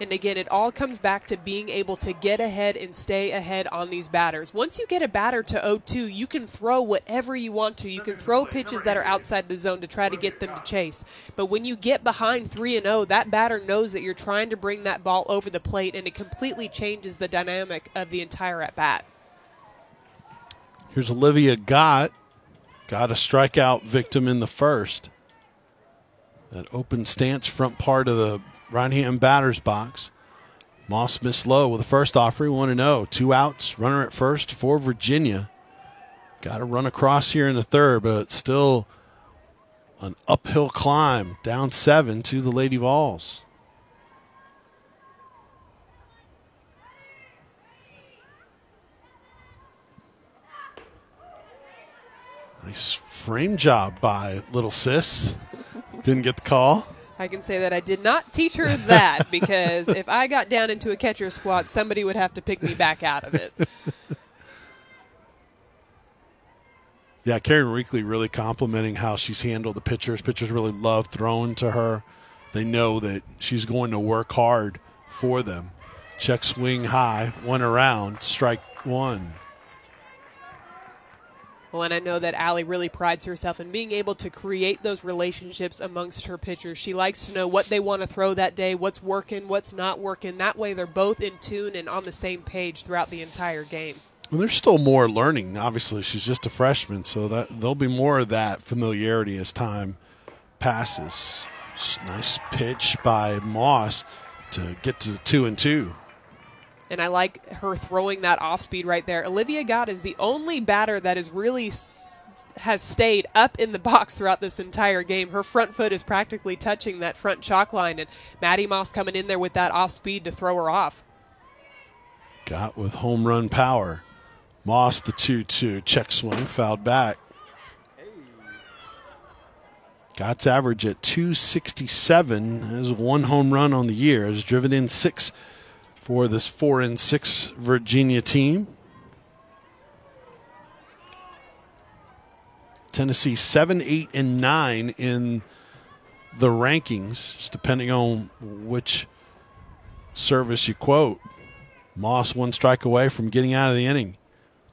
And again, it all comes back to being able to get ahead and stay ahead on these batters. Once you get a batter to 0-2, you can throw whatever you want to. You can throw pitches that are outside the zone to try to get them to chase. But when you get behind 3-0, that batter knows that you're trying to bring that ball over the plate, and it completely changes the dynamic of the entire at-bat. Here's Olivia Got a strikeout victim in the first. That open stance front part of the right-hand batter's box. Moss missed low with the first offering, 1-0. 2 outs, runner at first for Virginia. Got to run across here in the third, but it's still an uphill climb, down 7 to the Lady Vols. Nice frame job by little sis. Didn't get the call. I can say that I did not teach her that, because if I got down into a catcher squat, somebody would have to pick me back out of it. Yeah, Karen Reekley really complimenting how she's handled the pitchers. Pitchers really love throwing to her. They know that she's going to work hard for them. Check swing high, 1 around, strike 1. Well, and I know that Allie really prides herself in being able to create those relationships amongst her pitchers. She likes to know what they want to throw that day, what's working, what's not working. That way they're both in tune and on the same page throughout the entire game. Well, there's still more learning. Obviously, she's just a freshman, so that there'll be more of that familiarity as time passes. Nice pitch by Moss to get to the 2-2. And I like her throwing that off speed right there. Olivia Gott is the only batter that is really has stayed up in the box throughout this entire game. Her front foot is practically touching that front chalk line, and Maddie Moss coming in there with that off speed to throw her off. Gott with home run power. Moss the 2-2. Check swing, fouled back. Gott's average at 267 has 1 home run on the year. Has driven in 6 for this 4-6 Virginia team. Tennessee 7, 8, and 9 in the rankings, just depending on which service you quote. Moss 1 strike away from getting out of the inning.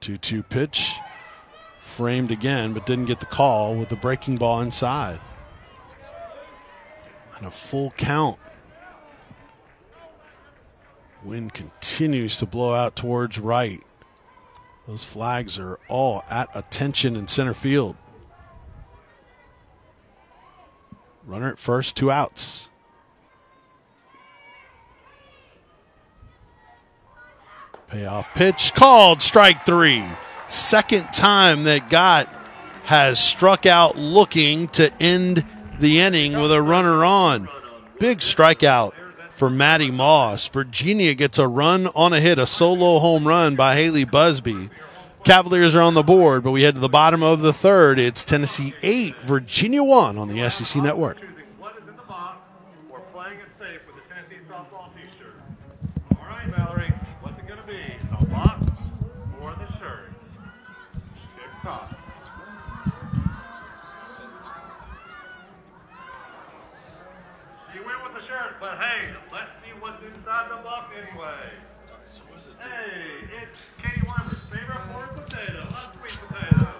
2-2 pitch, framed again, but didn't get the call with the breaking ball inside. And a full count. Wind continues to blow out towards right. Those flags are all at attention in center field. Runner at first, 2 outs. Payoff pitch called, strike 3. Second time that Gott has struck out looking to end the inning with a runner on. Big strikeout for Maddie Moss. Virginia gets a run on a hit, a solo home run by Haley Busby. Cavaliers are on the board, but we head to the bottom of the third. It's Tennessee 8, Virginia 1 on the SEC Network. What is in the box? We're playing it safe with the Tennessee softball t-shirt. All right, Mallory, what's it going to be? A box or the shirt? Tick tock. You went with the shirt, but hey, let's see what's inside the box anyway. Hey, it's Katie Weimer's favorite pork potato, unsweet potato.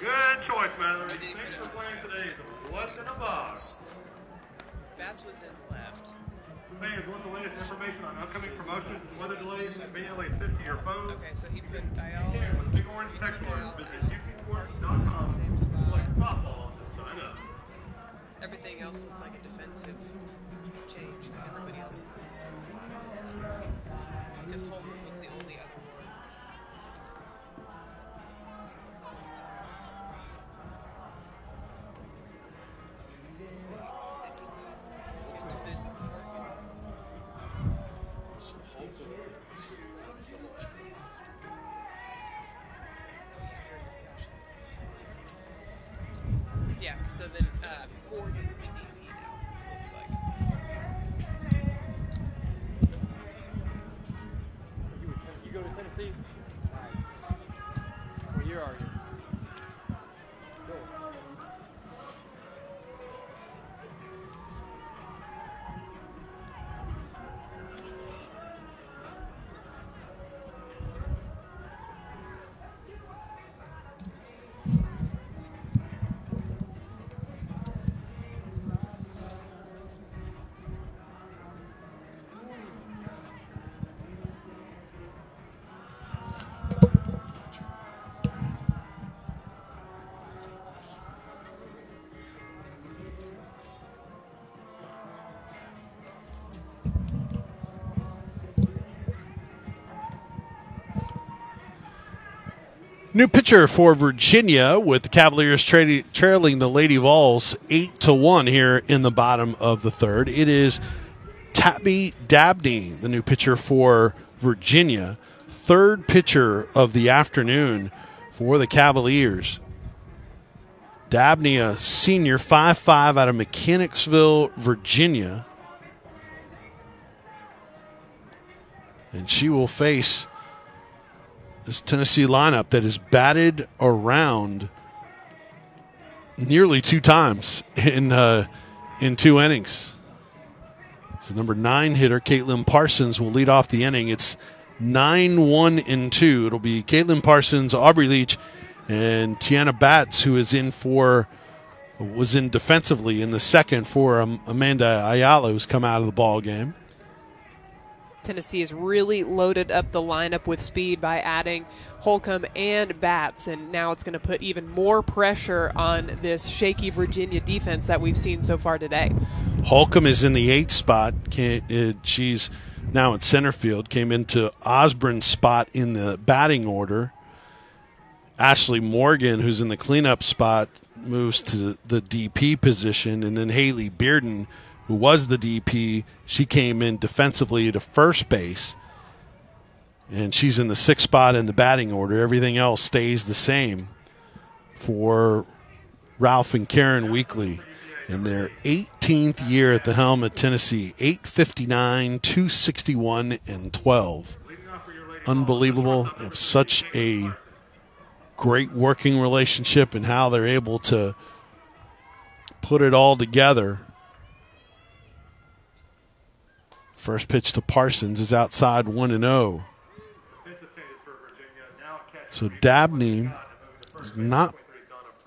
Good choice, Mallory. Thanks for playing today. What's in the box? Bats was in left. Fans want the latest information on upcoming promotions and weather delays conveniently sent to your phone. Okay, so he put Ayala. With Big Orange Text Force, visit UTSports.com. Select softball and sign up. Everything else looks like a defensive change because everybody else is in the same spot. Because Holman was the only other one. Did he move into the So then Morgan's the DP now, looks like. You go to Tennessee? What year are you? New pitcher for Virginia, with the Cavaliers trailing the Lady Vols 8-1 here in the bottom of the third. It is Tabby Dabney, the new pitcher for Virginia. Third pitcher of the afternoon for the Cavaliers. Dabney, a senior, 5'5", out of Mechanicsville, Virginia. And she will face this Tennessee lineup that is batted around nearly 2 times in 2 innings. So number 9 hitter Katelyn Parsons will lead off the inning. It's 9-1-2. It'll be Katelyn Parsons, Aubrey Leach, and Tiana Batts, who was in defensively in the second for Amanda Ayala, who's come out of the ball game. Tennessee has really loaded up the lineup with speed by adding Holcomb and Batts, and now it's going to put even more pressure on this shaky Virginia defense that we've seen so far today. Holcomb is in the 8th spot. She's now in center field. Came into Osborne's spot in the batting order. Ashley Morgan, who's in the cleanup spot, moves to the DP position, and then Haley Bearden, who was the DP, she came in defensively to first base, and she's in the 6th spot in the batting order. Everything else stays the same for Ralph and Karen Weekly in their 18th year at the helm at Tennessee. 859, 261, and 12. Unbelievable. They have such a great working relationship and how they're able to put it all together. First pitch to Parsons is outside 1-0. So Dabney has not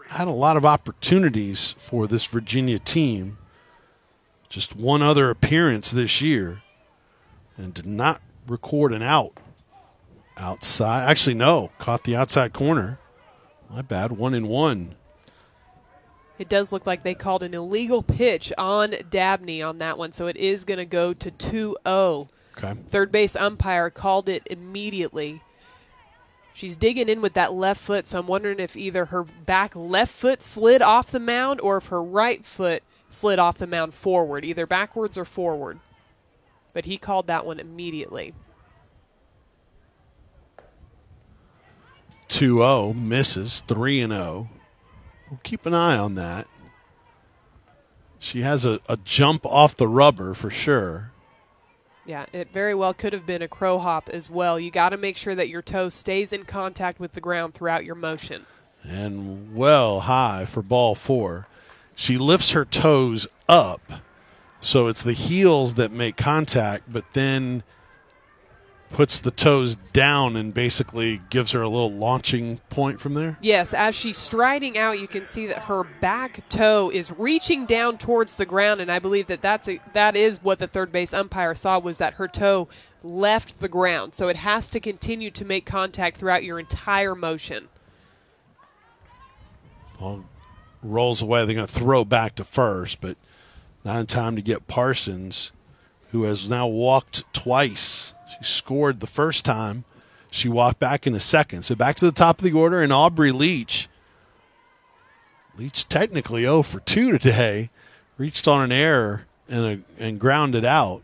had a lot of opportunities for this Virginia team. Just one other appearance this year, and did not record an out. Outside, actually no, caught the outside corner. My bad, 1-1. It does look like they called an illegal pitch on Dabney on that one, so it is going to go to 2-0. Okay. Third base umpire called it immediately. She's digging in with that left foot, so I'm wondering if either her back left foot slid off the mound or if her right foot slid off the mound forward, either backwards or forward. But he called that one immediately. 2-0, misses, 3-0. We'll keep an eye on that. She has a jump off the rubber for sure. Yeah, it very well could have been a crow hop as well. You got to make sure that your toe stays in contact with the ground throughout your motion. And well high for ball 4. She lifts her toes up, so it's the heels that make contact, but then puts the toes down and basically gives her a little launching point from there? Yes, as she's striding out, you can see that her back toe is reaching down towards the ground, and I believe that that is what the third base umpire saw, was that her toe left the ground. So it has to continue to make contact throughout your entire motion. Ball rolls away. They're going to throw back to first, but not in time to get Parsons, who has now walked twice. She scored the first time. She walked back in the second. So back to the top of the order, and Aubrey Leach. Leach technically 0 for 2 today. Reached on an error and grounded out.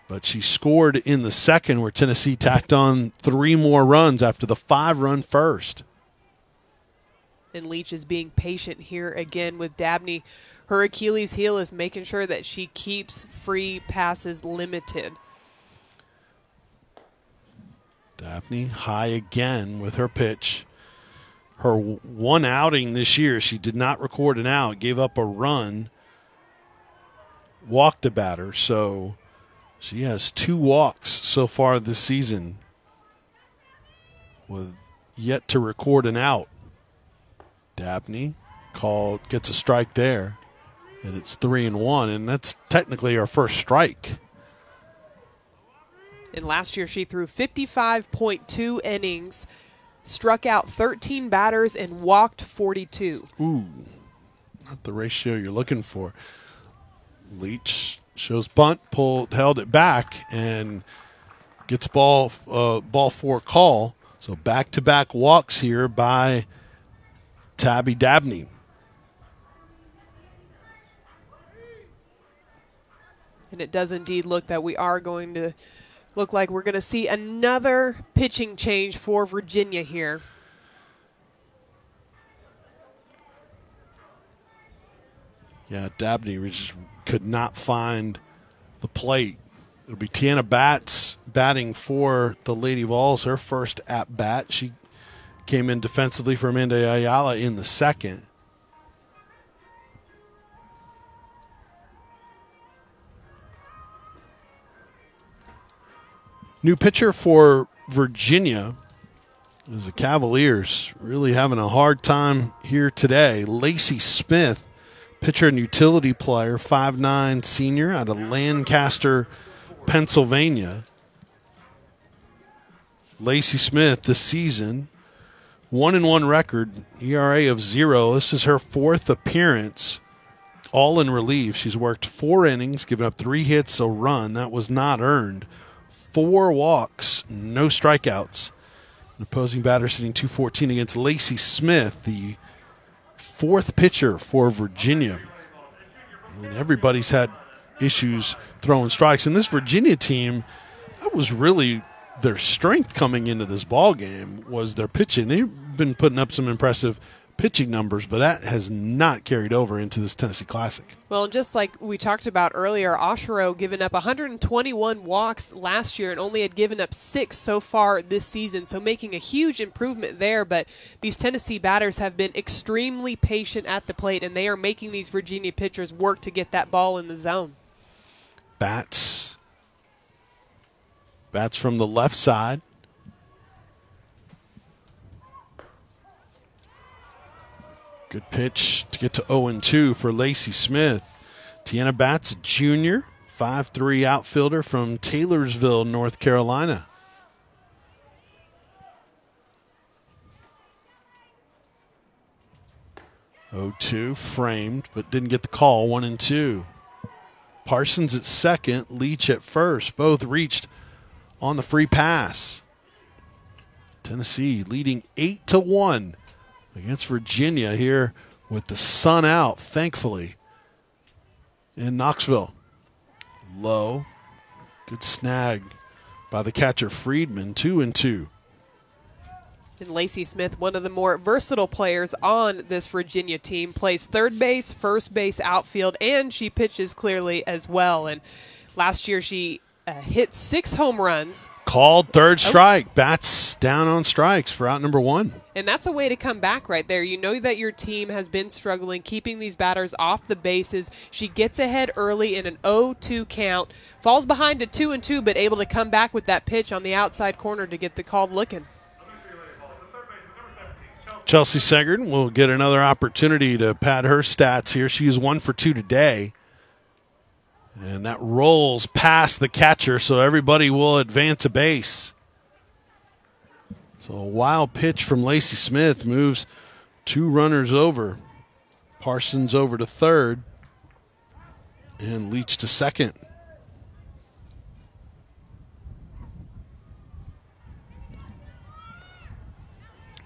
But she scored in the second, where Tennessee tacked on 3 more runs after the 5-run first. And Leach is being patient here again with Dabney. Her Achilles heel is making sure that she keeps free passes limited. Dabney high again with her pitch. Her one outing this year, she did not record an out, gave up a run, walked a batter, so she has 2 walks so far this season with yet to record an out. Dabney gets a strike there, and it's 3-1, and that's technically her first strike. And last year she threw 55.2 innings, struck out 13 batters, and walked 42. Ooh, not the ratio you're looking for. Leach shows bunt, held it back, and gets ball 4 call. So back-to-back walks here by Tabby Dabney. And it does indeed look that we are going to look like we're going to see another pitching change for Virginia here. Yeah, Dabney just could not find the plate. It'll be Tiana Batts batting for the Lady Vols, her first at-bat. She came in defensively for Amanda Ayala in the second. New pitcher for Virginia is the Cavaliers, really having a hard time here today. Lacey Smith, pitcher and utility player, 5'9" senior out of Lancaster, Pennsylvania. Lacey Smith this season, 1-1 record, ERA of 0. This is her 4th appearance, all in relief. She's worked 4 innings, given up 3 hits, a run. That was not earned. 4 walks, no strikeouts. An opposing batter sitting 214 against Lacey Smith, the 4th pitcher for Virginia. I mean, everybody's had issues throwing strikes. And this Virginia team, that was really their strength coming into this ball game, was their pitching. They've been putting up some impressive pitching numbers, but that has not carried over into this Tennessee Classic. Well, just like we talked about earlier, Oshiro given up 121 walks last year and only had given up 6 so far this season, so making a huge improvement there. But these Tennessee batters have been extremely patient at the plate, and they are making these Virginia pitchers work to get that ball in the zone. Bats from the left side. Good pitch to get to 0-2 for Lacey Smith. Tiana Batts, junior, 5'3" outfielder from Taylorsville, North Carolina. (0-2) framed, but didn't get the call. 1-2. Parsons at second, Leach at first. Both reached on the free pass. Tennessee leading 8-1 against Virginia here with the sun out, thankfully, in Knoxville. Low. Good snag by the catcher Friedman. 2-2. And Lacey Smith, one of the more versatile players on this Virginia team, plays third base, first base, outfield, and she pitches clearly as well. And last year she hit 6 home runs. Called third strike. Bats down on strikes for out number 1. And that's a way to come back right there. You know that your team has been struggling keeping these batters off the bases. She gets ahead early in an 0-2 count, falls behind to 2-2, but able to come back with that pitch on the outside corner to get the call looking. Chelsea Segard will get another opportunity to pad her stats here. She is 1 for 2 today. And that rolls past the catcher, so everybody will advance a base. So a wild pitch from Lacey Smith moves 2 runners over. Parsons over to third, and Leach to second.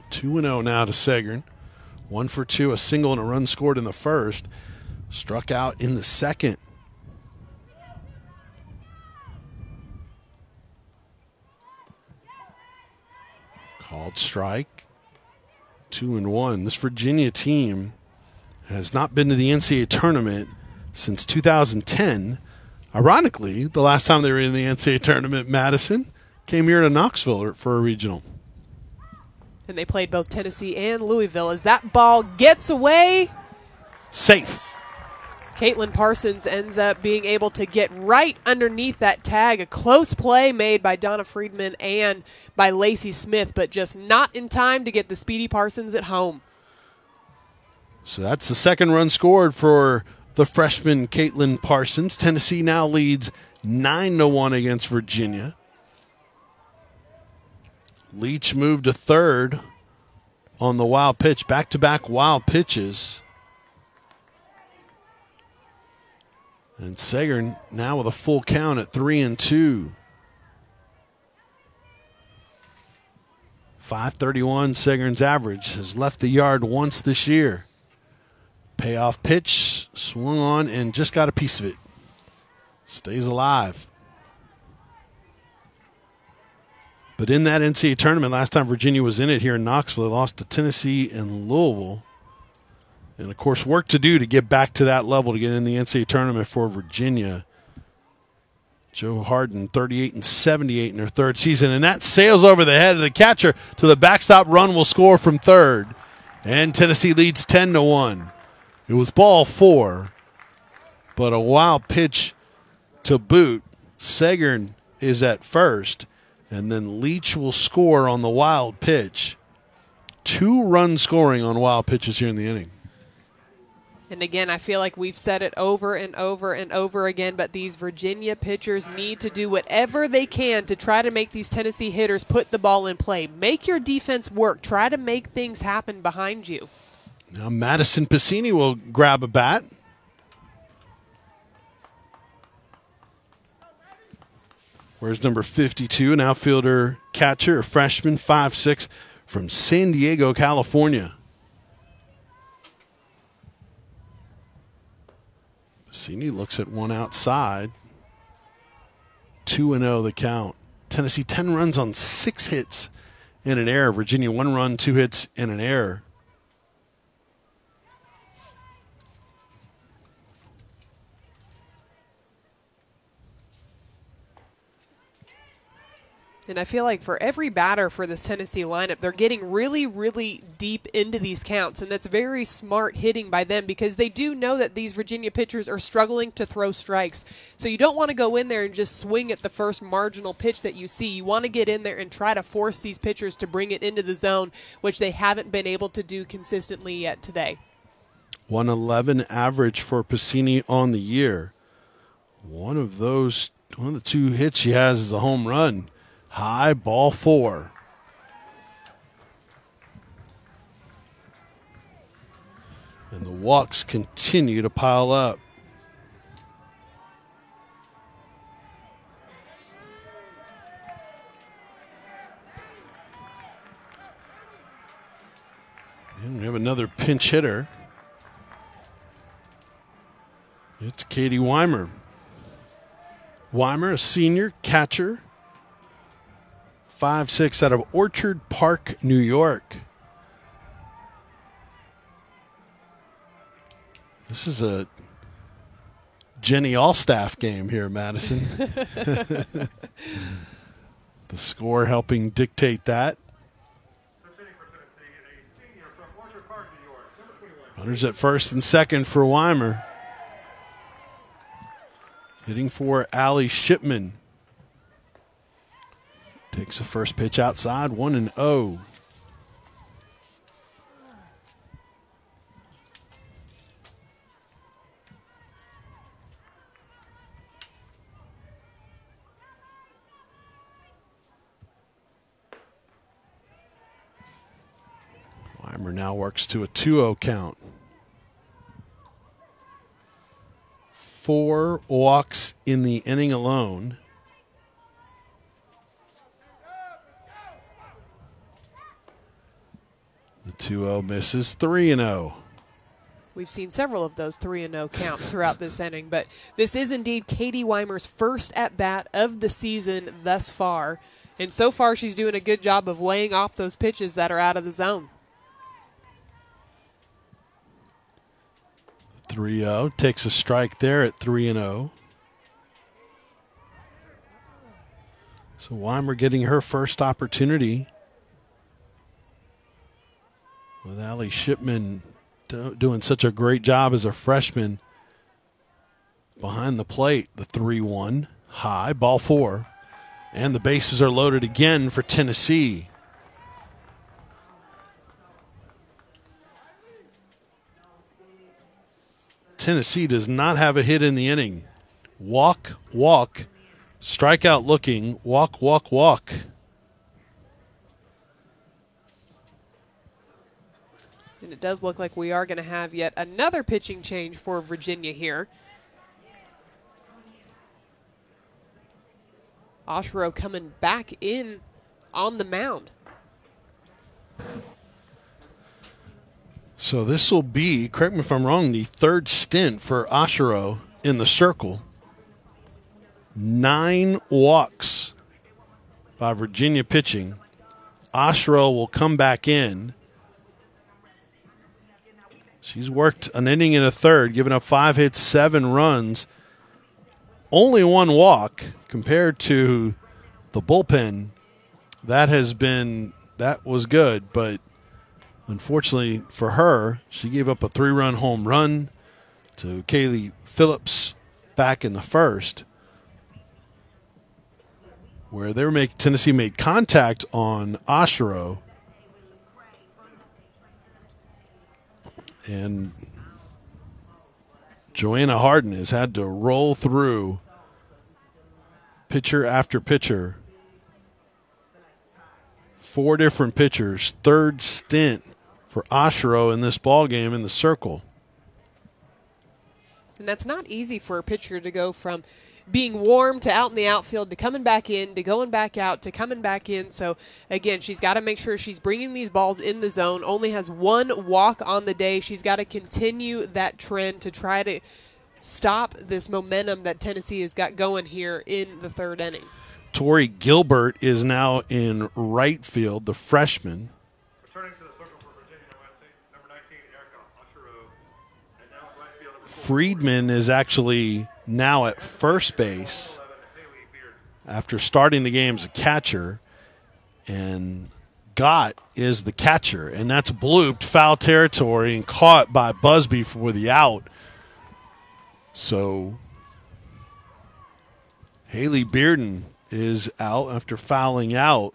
Two 2-0 now to Segard. 1 for 2, a single and a run scored in the first. Struck out in the second. Called strike. 2-1. This Virginia team has not been to the NCAA tournament since 2010. Ironically, the last time they were in the NCAA tournament, Madison came here to Knoxville for a regional. And they played both Tennessee and Louisville. As that ball gets away, safe. Katelyn Parsons ends up being able to get right underneath that tag. A close play made by Donna Friedman and by Lacey Smith, but just not in time to get the speedy Parsons at home. So that's the second run scored for the freshman Katelyn Parsons. Tennessee now leads 9-1 against Virginia. Leach moved to third on the wild pitch. Back-to-back wild pitches. And Sager now with a full count at 3-2. 531 Sagern's average, has left the yard once this year. Payoff pitch, swung on and just got a piece of it. Stays alive. But in that NCAA tournament, last time Virginia was in it here in Knoxville, they lost to Tennessee and Louisville. And, of course, work to do to get back to that level to get in the NCAA tournament for Virginia. Joe Harden, 38-78 in her third season. And that sails over the head of the catcher to the backstop run will score from third. And Tennessee leads 10-1. It was ball 4, but a wild pitch to boot. Sager is at first, and then Leach will score on the wild pitch. 2-run scoring on wild pitches here in the inning. And again, I feel like we've said it over and over and over again, but these Virginia pitchers need to do whatever they can to try to make these Tennessee hitters put the ball in play. Make your defense work. Try to make things happen behind you. Now Madison Piscini will grab a bat. Where's number 52, an outfielder catcher, a freshman, 5'6", from San Diego, California. Piscini looks at one outside. 2-0 the count. Tennessee 10 runs on 6 hits and an error. Virginia 1 run, 2 hits and an error. And I feel like for every batter for this Tennessee lineup, they're getting really, really deep into these counts. And that's very smart hitting by them because they do know that these Virginia pitchers are struggling to throw strikes. So you don't want to go in there and just swing at the first marginal pitch that you see. You want to get in there and try to force these pitchers to bring it into the zone, which they haven't been able to do consistently yet today. 111 average for Piscini on the year. One of the 2 hits she has is a home run. High, ball 4. And the walks continue to pile up. And we have another pinch hitter. It's Katie Weimer. Weimer, a senior catcher. 5'6", out of Orchard Park, New York. This is a Jenny Allstaff game here, Madison. The score helping dictate that. Runners at first and second for Weimer. Hitting for Allie Shipman. Takes the first pitch outside, 1-0. Weimer now works to a 2-0 count. 4 walks in the inning alone. The 2-0 misses, 3-0. We've seen several of those 3-0 counts throughout this inning, but this is indeed Katie Weimer's first at-bat of the season thus far. And so far she's doing a good job of laying off those pitches that are out of the zone. 3-0. Takes a strike there at 3-0. So Weimer getting her first opportunity with Allie Shipman doing such a great job as a freshman behind the plate. The 3-1 high, ball 4. And the bases are loaded again for Tennessee. Tennessee does not have a hit in the inning. Walk, walk, strikeout looking, walk, walk, walk. And it does look like we are going to have yet another pitching change for Virginia here. Oshiro coming back in on the mound. So this will be, correct me if I'm wrong, the third stint for Oshiro in the circle. 9 walks by Virginia pitching. Oshiro will come back in. She's worked an inning and a third, giving up 5 hits, 7 runs. Only 1 walk compared to the bullpen. That was good, but unfortunately for her, she gave up a 3-run home run to Kaylee Phillips back in the first, where Tennessee made contact on Oshiro. And Joanna Harden has had to roll through pitcher after pitcher. 4 different pitchers, third stint for Oshiro in this ballgame in the circle. And that's not easy for a pitcher to go from being warm to out in the outfield to coming back in to going back out to coming back in. So, again, she's got to make sure she's bringing these balls in the zone. Only has 1 walk on the day. She's got to continue that trend to try to stop this momentum that Tennessee has got going here in the 3rd inning. Tori Gilbert is now in right field, the freshman. Returning to the circle for Virginia, number 19, Erica Oshiro. And now in right field, number 4. Friedman is actually now at first base after starting the game as a catcher, and Gott is the catcher, and that's blooped foul territory and caught by Busby for the out. So Haley Bearden is out after fouling out.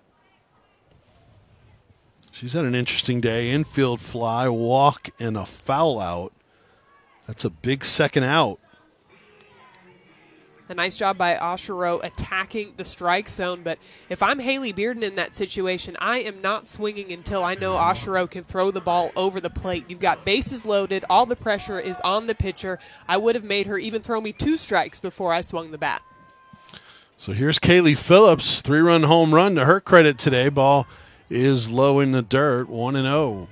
She's had an interesting day. Infield fly, walk, and a foul out. That's a big second out. A nice job by Oshiro attacking the strike zone, but if I'm Haley Bearden in that situation, I am not swinging until I know Oshiro can throw the ball over the plate. You've got bases loaded. All the pressure is on the pitcher. I would have made her even throw me 2 strikes before I swung the bat. So here's Kaylee Phillips, 3-run home run to her credit today. Ball is low in the dirt, 1-0.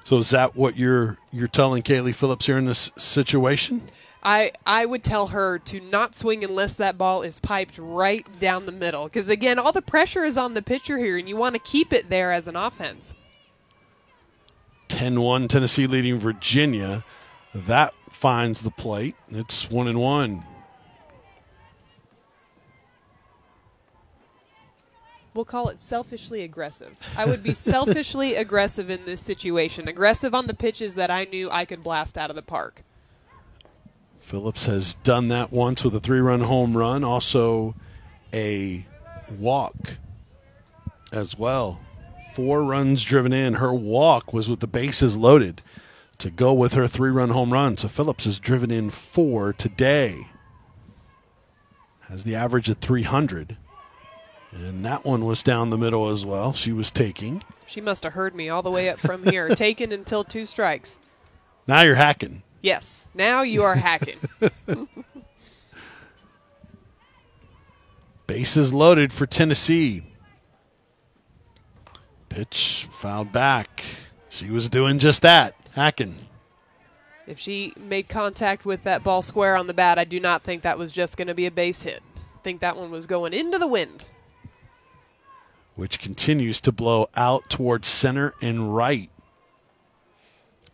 So is that what you're telling Kaylee Phillips here in this situation? I would tell her to not swing unless that ball is piped right down the middle. Because, again, all the pressure is on the pitcher here, and you want to keep it there as an offense. 10-1 Tennessee leading Virginia. That finds the plate. It's 1-1. We'll call it selfishly aggressive. I would be selfishly aggressive in this situation. Aggressive on the pitches that I knew I could blast out of the park. Phillips has done that once with a 3-run home run. Also a walk as well. 4 runs driven in. Her walk was with the bases loaded to go with her 3-run home run. So Phillips has driven in 4 today. Has the average at 300. And that one was down the middle as well. She was taking. She must have heard me all the way up from here. Taken until 2 strikes. Now you're hacking. Yes, now you are hacking. Bases loaded for Tennessee. Pitch fouled back. She was doing just that, hacking. If she made contact with that ball square on the bat, I do not think that was just going to be a base hit. I think that one was going into the wind. Which continues to blow out towards center and right.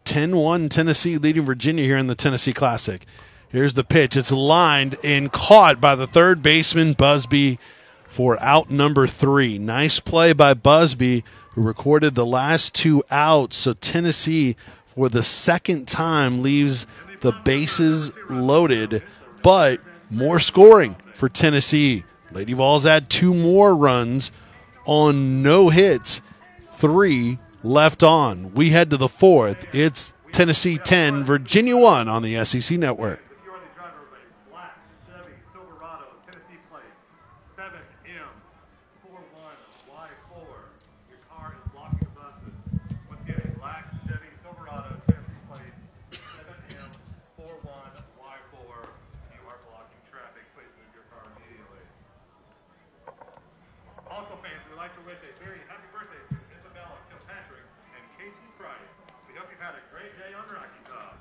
10-1 Tennessee leading Virginia here in the Tennessee Classic. Here's the pitch. It's lined and caught by the third baseman, Busby, for out number 3. Nice play by Busby, who recorded the last 2 outs. So Tennessee, for the second time, leaves the bases loaded, but more scoring for Tennessee. Lady Vols add 2 more runs on no hits, 3 left on. We head to the 4th. It's Tennessee 10, Virginia 1 on the SEC Network. If you are the driver of a black Chevy Silverado, Tennessee plate, 7M41Y4, your car is blocking the buses. Once again, a black Chevy Silverado, Tennessee plate, 7M41Y4. You are blocking traffic. Please move your car immediately. Also, fans, we'd like to wish a very happy birthday to Isabella Kilpatrick and Casey Price. We hope you've had a great day on Rocky Top.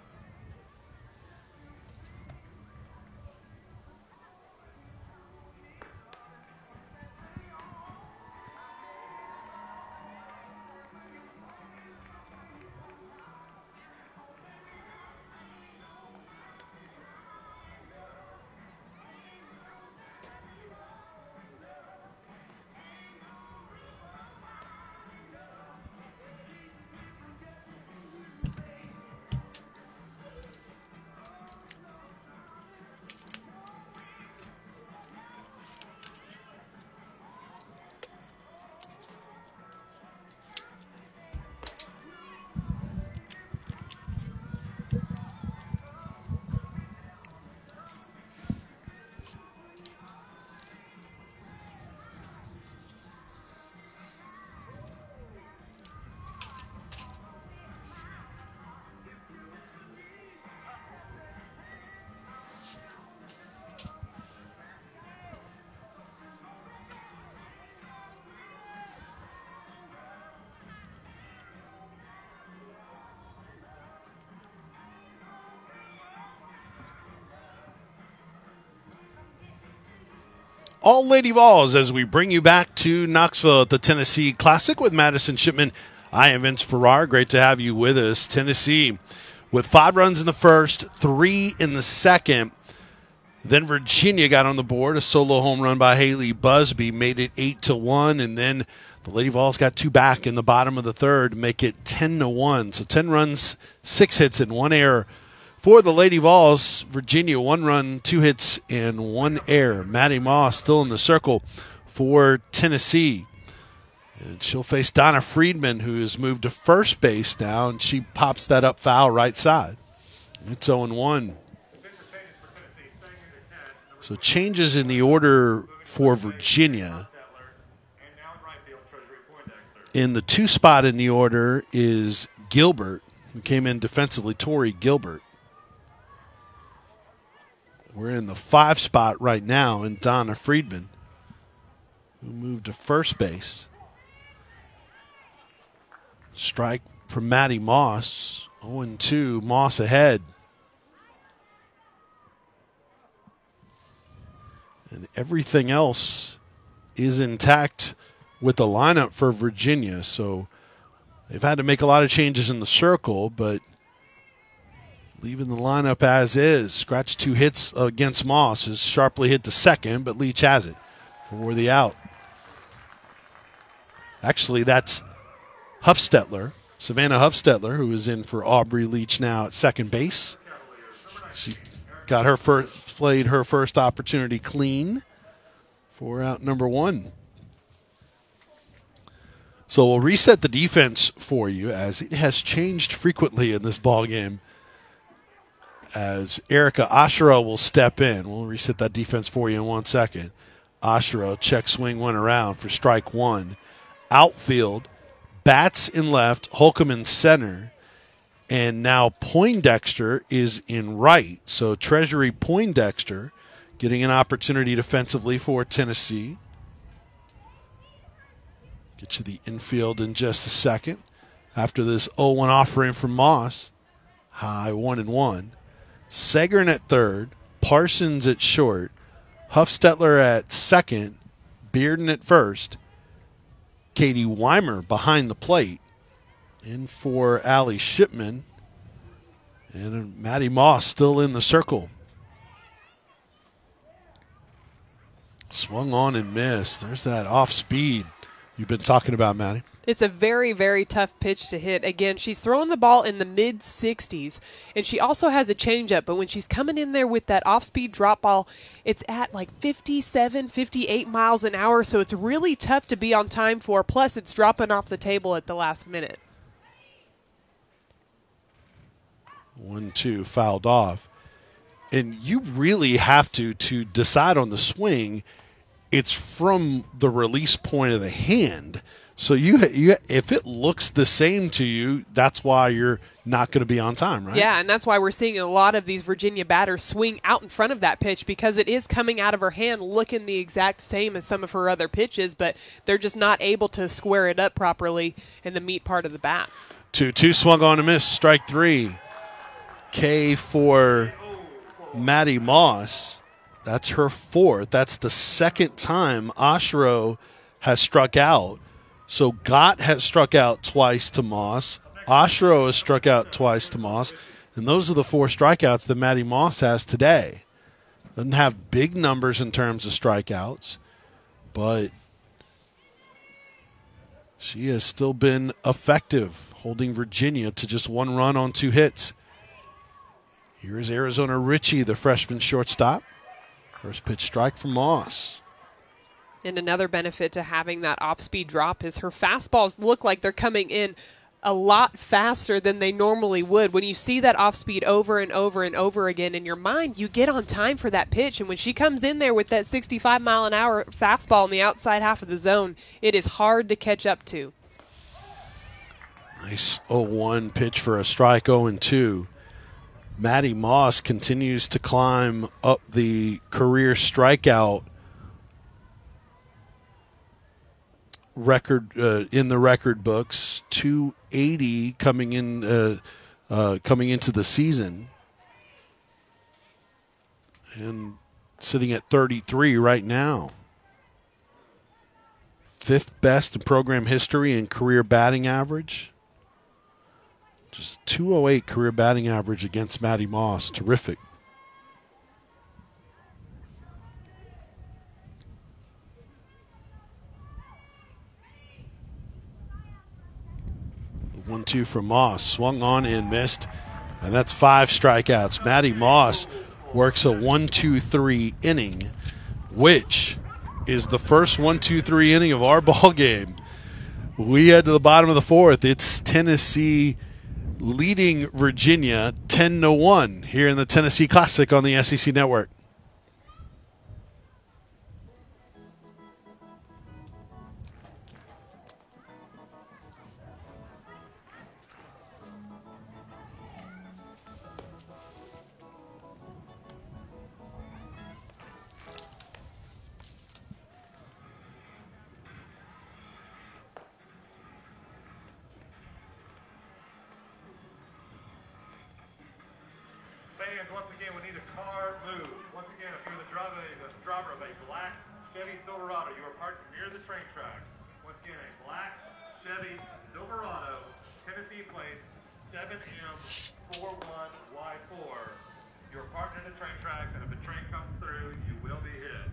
All Lady Vols as we bring you back to Knoxville at the Tennessee Classic with Madison Shipman. I am Vince Farrar. Great to have you with us. Tennessee with 5 runs in the first, 3 in the second. Then Virginia got on the board. A solo home run by Haley Busby made it 8-1, and then the Lady Vols got 2 back in the bottom of the third to make it 10-1. So 10 runs, 6 hits, and 1 error. For the Lady Vols, Virginia, 1 run, 2 hits, and 1 error. Maddie Moss still in the circle for Tennessee. And she'll face Donna Friedman, who has moved to first base now, and she pops that up foul right side. It's 0-1. So changes in the order for Virginia. In the 2 spot in the order is Gilbert, who came in defensively, Tori Gilbert. We're in the 5 spot right now in Donna Friedman, who moved to first base. Strike from Maddie Moss. 0-2, Moss ahead. And everything else is intact with the lineup for Virginia. So they've had to make a lot of changes in the circle, but leaving the lineup as is. Scratch 2 hits against Moss is sharply hit to second, but Leach has it for the out. Actually, that's Hufstedler, Savannah Hufstedler, who is in for Aubrey Leach now at second base. She got her played her first opportunity clean for out number 1. So we'll reset the defense for you, as it has changed frequently in this ball game, as Erica Ashura will step in. We'll reset that defense for you in 1 second. Ashura, check swing, went around for strike 1. Outfield, Bats in left, Holcomb in center, and now Poindexter is in right. So Treasury Poindexter getting an opportunity defensively for Tennessee. Get to the infield in just a second. After this 0-1 offering from Moss, high 1-1. Segern at third, Parsons at short, Hufstedler at second, Bearden at first, Katie Weimer behind the plate. In for Allie Shipman And Maddie Moss still in the circle. Swung on and missed. There's that off speed you've been talking about, Maddie. It's a very, very tough pitch to hit. Again, she's throwing the ball in the mid-60s, and she also has a changeup. But when she's coming in there with that off-speed drop ball, it's at like 57, 58 miles an hour, so it's really tough to be on time for. Plus, it's dropping off the table at the last minute. 1-2 fouled off. And you really have to decide on the swing. It's from the release point of the hand. So you if it looks the same to you, that's why you're not going to be on time, right? Yeah, and that's why we're seeing a lot of these Virginia batters swing out in front of that pitch, because it is coming out of her hand looking the exact same as some of her other pitches, but they're just not able to square it up properly in the meat part of the bat. 2-2 swung on and missed. Strike three. K for Maddie Moss. That's her fourth. That's the second time Oshro has struck out. So Gott has struck out twice to Moss. Oshro has struck out twice to Moss. And those are the 4 strikeouts that Maddie Moss has today. Doesn't have big numbers in terms of strikeouts, but she has still been effective, holding Virginia to just 1 run on 2 hits. Here's Arizona Ritchie, the freshman shortstop. First pitch strike from Moss. And another benefit to having that off-speed drop is her fastballs look like they're coming in a lot faster than they normally would. When you see that off-speed over and over and over again in your mind, you get on time for that pitch. And when she comes in there with that 65-mile-an-hour fastball in the outside half of the zone, it is hard to catch up to. Nice 0-1 pitch for a strike, 0-2. Maddie Moss continues to climb up the career strikeout record in the record books. 280 coming into the season, and sitting at 33 right now. 5th best in program history in career batting average. Just 208 career batting average against Maddie Moss. Terrific. The 1-2 from Moss. Swung on and missed. And that's 5 strikeouts. Maddie Moss works a 1-2-3 inning, which is the first 1-2-3 inning of our ball game. We head to the bottom of the 4th. It's Tennessee leading Virginia 10-1 here in the Tennessee Classic on the SEC Network. Fans, once again, we need a car move. Once again, if you're the driver of a black Chevy Silverado, you are parked near the train tracks. Once again, a black Chevy Silverado, Tennessee plate, 7M41Y4. You're parked near the train tracks, and if a train comes through, you will be hit.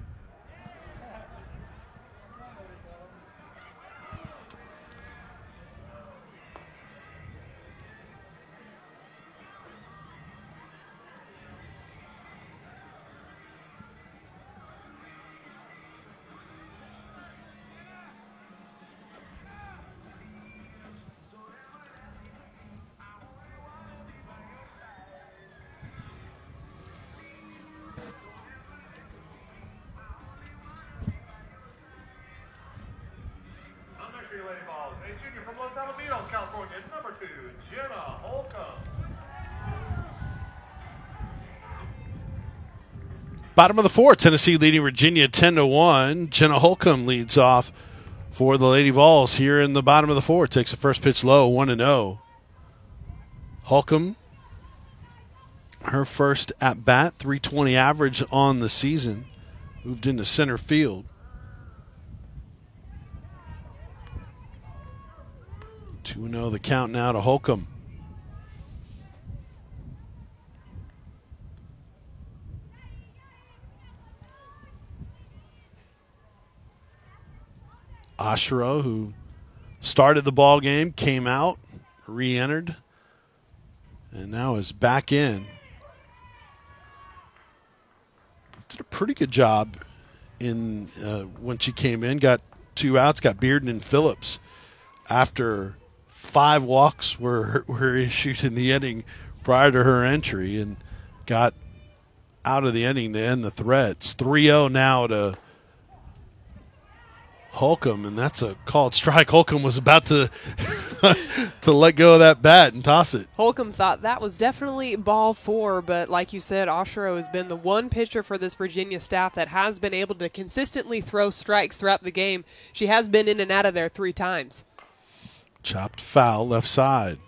Lady Balls, a junior from Los Alamitos, California, number 2, Jenna Holcomb. Bottom of the 4th, Tennessee leading Virginia 10-1. Jenna Holcomb leads off for the Lady Vols here in the bottom of the 4th. Takes the first pitch low, 1-0. Holcomb, her first at bat, 320 average on the season. Moved into center field. 2-0 the count now to Holcomb. Ashero, who started the ball game, came out, re-entered, and now is back in. Did a pretty good job in when she came in. Got 2 outs, got Bearden and Phillips after 5 walks were issued in the inning prior to her entry, and got out of the inning to end the threats. 3-0 now to Holcomb, and that's a called strike. Holcomb was about to to let go of that bat and toss it. Holcomb thought that was definitely ball 4, but like you said, Ashero has been the one pitcher for this Virginia staff that has been able to consistently throw strikes throughout the game. She has been in and out of there 3 times. Chopped foul left side.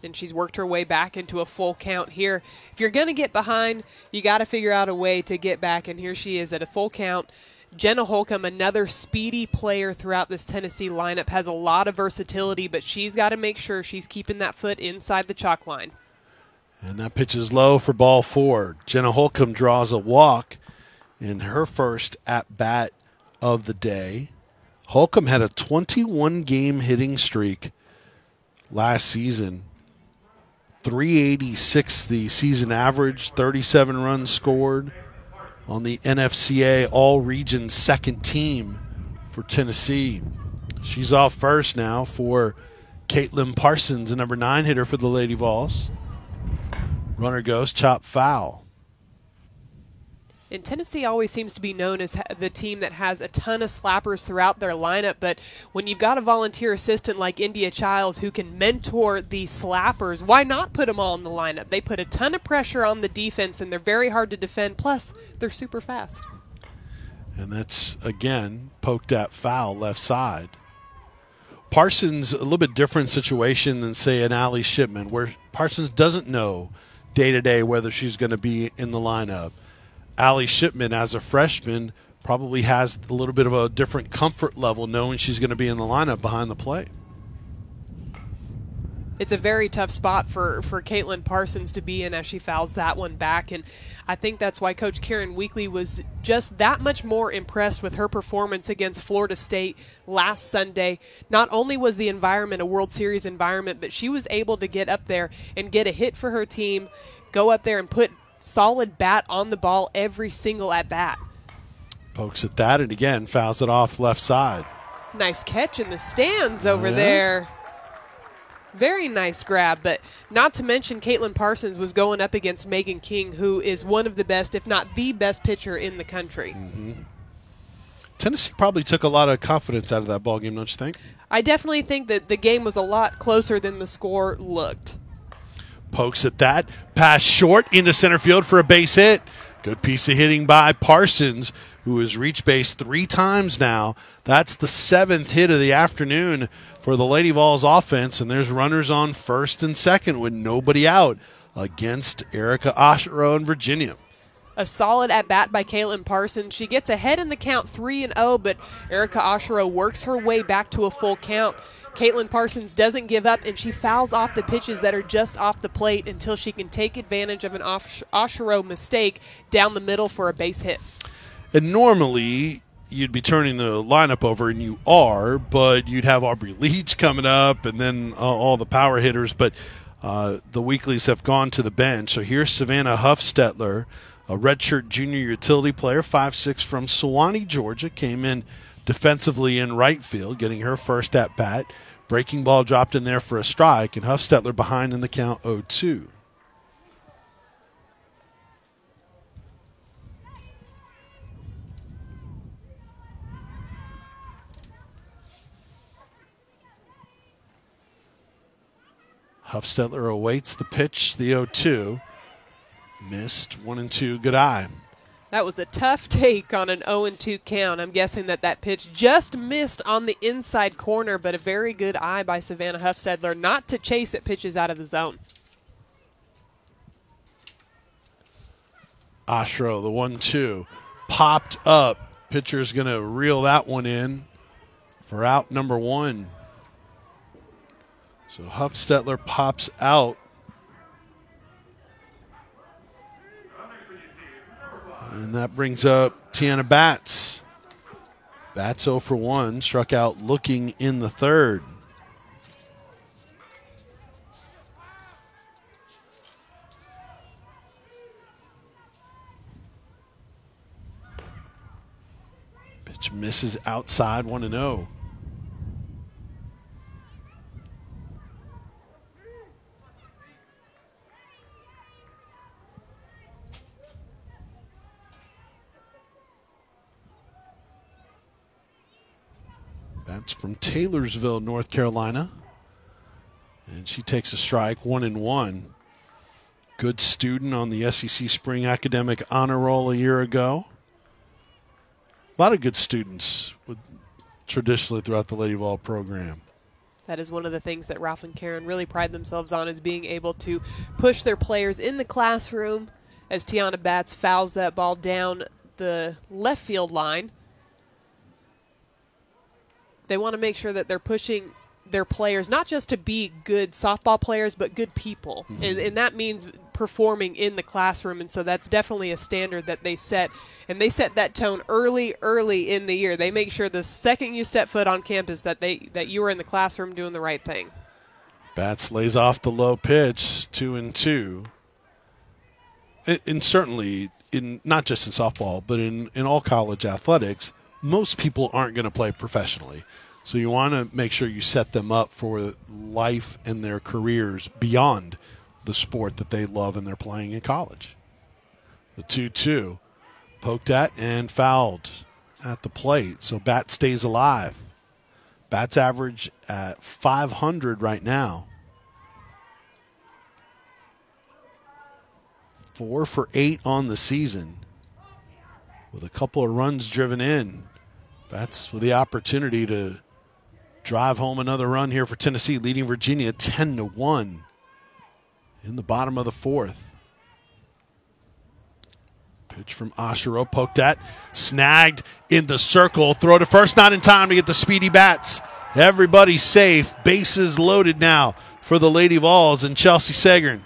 And she's worked her way back into a full count here. If you're going to get behind, you got to figure out a way to get back, and here she is at a full count. Jenna Holcomb, another speedy player throughout this Tennessee lineup, has a lot of versatility, but she's got to make sure she's keeping that foot inside the chalk line. And that pitch is low for ball 4. Jenna Holcomb draws a walk in her first at-bat of the day. Holcomb had a 21-game hitting streak last season. 386 the season average, 37 runs scored on the NFCA All-Region second team for Tennessee. She's off first now for Katelyn Parsons, the number 9 hitter for the Lady Vols. Runner goes, chop foul. And Tennessee always seems to be known as the team that has a ton of slappers throughout their lineup, but when you've got a volunteer assistant like India Childs who can mentor these slappers, why not put them all in the lineup? They put a ton of pressure on the defense, and they're very hard to defend, plus they're super fast. And that's, again, poked at foul left side. Parsons, a little bit different situation than, say, an Allie Shipman, where Parsons doesn't know day-to-day whether she's going to be in the lineup. Allie Shipman, as a freshman, probably has a little bit of a different comfort level knowing she's going to be in the lineup behind the plate. It's a very tough spot for Katelyn Parsons to be in as she fouls that one back, and I think that's why Coach Karen Weekly was just that much more impressed with her performance against Florida State last Sunday. Not only was the environment a World Series environment, but she was able to get up there and get a hit for her team, go up there and put solid bat on the ball every single at-bat. Pokes at that, and again, fouls it off left side. Nice catch in the stands over there. Very nice grab, but not to mention Katelyn Parsons was going up against Megan King, who is one of the best, if not the best pitcher in the country. Tennessee probably took a lot of confidence out of that ball game, don't you think? I definitely think that the game was a lot closer than the score looked. Pokes at that. Pass short into center field for a base hit. Good piece of hitting by Parsons, who has reached base 3 times now. That's the 7th hit of the afternoon for the Lady Vols offense, and there's runners on first and second with nobody out against Erica Ashero in Virginia. A solid at-bat by Katelyn Parsons. She gets ahead in the count 3-0, but Erica Ashero works her way back to a full count. Katelyn Parsons doesn't give up, and she fouls off the pitches that are just off the plate until she can take advantage of an Ashero mistake down the middle for a base hit. And normally you'd be turning the lineup over, and you are, but you'd have Aubrey Leach coming up and then all the power hitters. But the Weeklies have gone to the bench. So here's Savannah Hufstedler, a redshirt junior utility player, 5'6", from Sewanee, Georgia, came in defensively in right field, getting her first at-bat. Breaking ball dropped in there for a strike, and Hufstedler behind in the count 0-2. Hufstedler awaits the pitch, the 0-2. Missed, 1-2, good eye. That was a tough take on an 0-2 count. I'm guessing that pitch just missed on the inside corner, but a very good eye by Savannah Hufstedler not to chase at pitches out of the zone. Ashero, the 1-2, popped up. Pitcher's going to reel that one in for out number 1. So Hufstedler pops out. And that brings up Tiana Batts. Bats 0 for 1, struck out looking in the third. Pitch misses outside, 1-0. That's from Taylorsville, North Carolina. And she takes a strike, 1-1. Good student on the SEC Spring Academic Honor Roll a year ago. A lot of good students traditionally throughout the Lady Vol program. That is one of the things that Ralph and Karen really pride themselves on, is being able to push their players in the classroom as Tiana Batts fouls that ball down the left field line. They want to make sure that they're pushing their players not just to be good softball players, but good people. And that means performing in the classroom. And so that's definitely a standard that they set. And they set that tone early in the year. They make sure the second you step foot on campus that you are in the classroom doing the right thing. Batts lays off the low pitch, 2-2. And certainly, not just in softball, but in all college athletics, most people aren't going to play professionally. So you want to make sure you set them up for life and their careers beyond the sport that they love and they're playing in college. The 2-2, poked at and fouled at the plate. So Bat stays alive. Bat's average at 500 right now. 4 for 8 on the season, with a couple of runs driven in. Batts with the opportunity to drive home another run here for Tennessee, leading Virginia 10-1 in the bottom of the fourth. Pitch from Oshiro, poked at, snagged in the circle. Throw to first, not in time to get the speedy Batts. Everybody's safe. Bases loaded now for the Lady Vols and Chelsea Segern.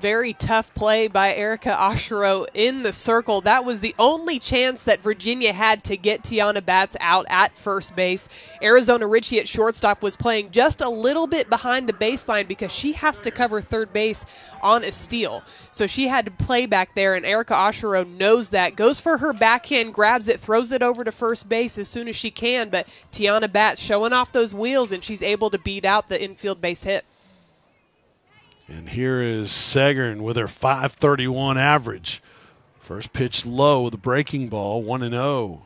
Very tough play by Erica Oshiro in the circle. That was the only chance that Virginia had to get Tiana Batts out at first base. Arizona Ritchie at shortstop was playing just a little bit behind the baseline because she has to cover third base on a steal. So she had to play back there, and Erica Oshiro knows that. Goes for her backhand, grabs it, throws it over to first base as soon as she can, but Tiana Batts showing off those wheels, and she's able to beat out the infield base hit. And here is Segern with her .531 average. First pitch low with a breaking ball, 1-0.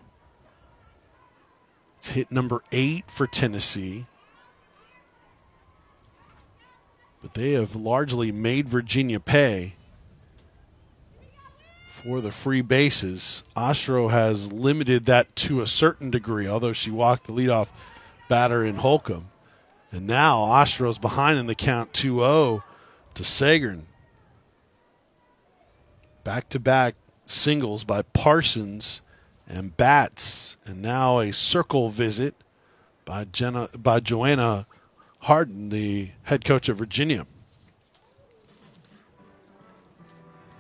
It's hit number 8 for Tennessee. But they have largely made Virginia pay for the free bases. Oshiro has limited that to a certain degree, although she walked the leadoff batter in Holcomb. And now Oshiro's behind in the count, 2-0. To Segern. Back-to-back singles by Parsons and Batts, and now a circle visit by Joanna Harden, the head coach of Virginia.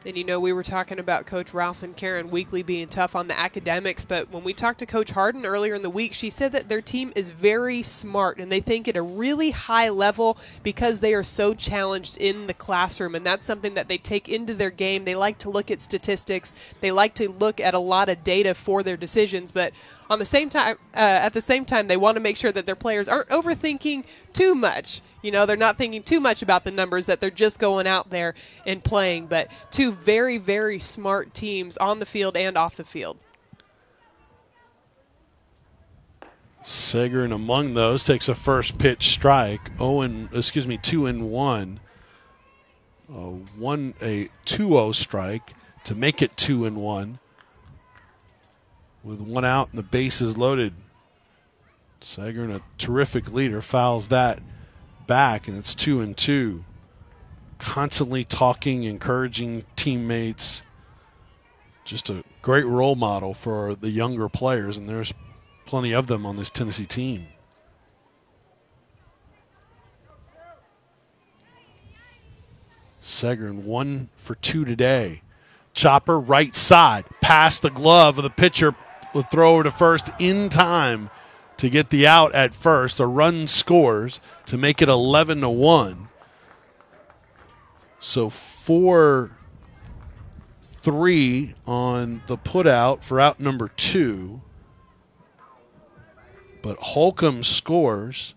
And you know, we were talking about Coach Ralph and Karen Weekly being tough on the academics, but when we talked to Coach Harden earlier in the week, she said that their team is very smart and they think at a really high level because they are so challenged in the classroom, and that's something that they take into their game. They like to look at statistics. They like to look at a lot of data for their decisions, but at the same time, they want to make sure that their players aren't overthinking too much. You know, they're not thinking too much about the numbers, that they're just going out there and playing. But two very, very smart teams on the field and off the field. Segern among those takes a first pitch strike. 2-1. A 2-0 strike to make it 2-1. With one out and the bases loaded. Segern, a terrific leader, fouls that back, and it's 2-2. Constantly talking, encouraging teammates. Just a great role model for the younger players, and there's plenty of them on this Tennessee team. Segern 1 for 2 today. Chopper right side, past the glove of the pitcher the throw over to first in time to get the out at first. A run scores to make it 11-1. So 4-3 on the putout for out number 2. But Holcomb scores.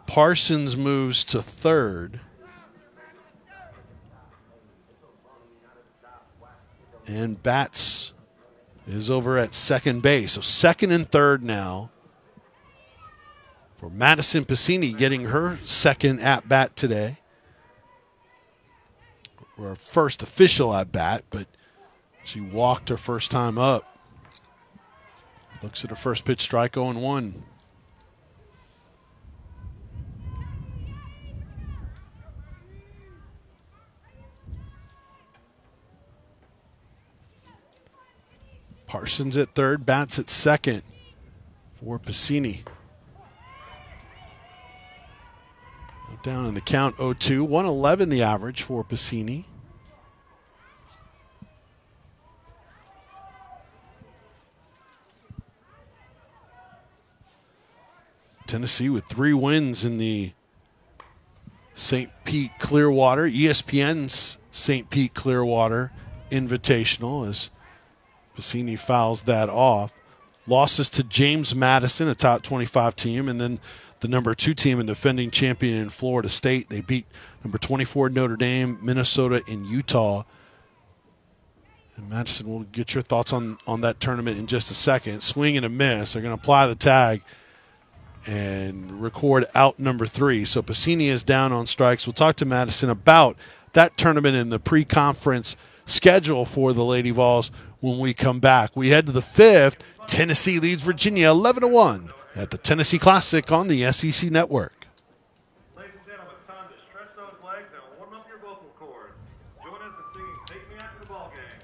Parsons moves to third. And Batts is over at second base. So second and third now for Madison Piscini, getting her second at-bat today. Or first official at-bat, but she walked her first time up. Looks at her first pitch, strike 0-1. Parsons at third, Batts at second for Piscini. Down in the count 0-2, 111 the average for Piscini. Tennessee with 3 wins in the St. Pete Clearwater, ESPN's St. Pete Clearwater Invitational, as Piscini fouls that off. Losses to James Madison, a top 25 team, and then the number 2 team and defending champion in Florida State. They beat number 24 Notre Dame, Minnesota, and Utah. And Madison, we'll get your thoughts on that tournament in just a second. Swing and a miss. They're going to apply the tag and record out number 3. So Piscini is down on strikes. We'll talk to Madison about that tournament in the pre-conference schedule for the Lady Vols when we come back. We head to the 5th. Tennessee leads Virginia 11-1 at the Tennessee Classic on the SEC Network. Ladies and gentlemen, it's time to stretch those legs and warm up your vocal cords. Join us in singing Take Me Out to the Ball Game.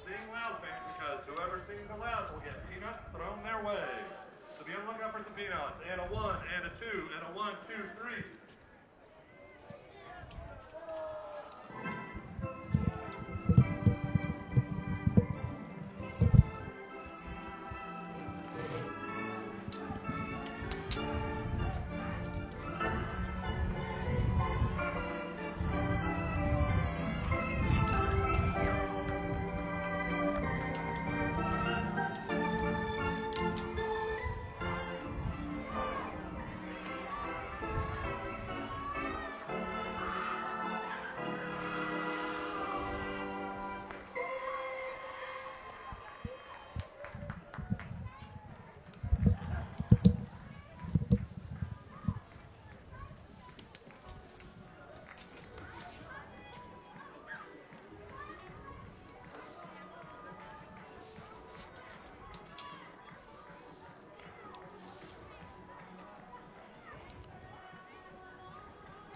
Sing loud, fans, because whoever sings the loudest will get peanuts thrown their way. So be on the lookout for some peanuts. And a 1, and a 2, and a 1, 2, 3.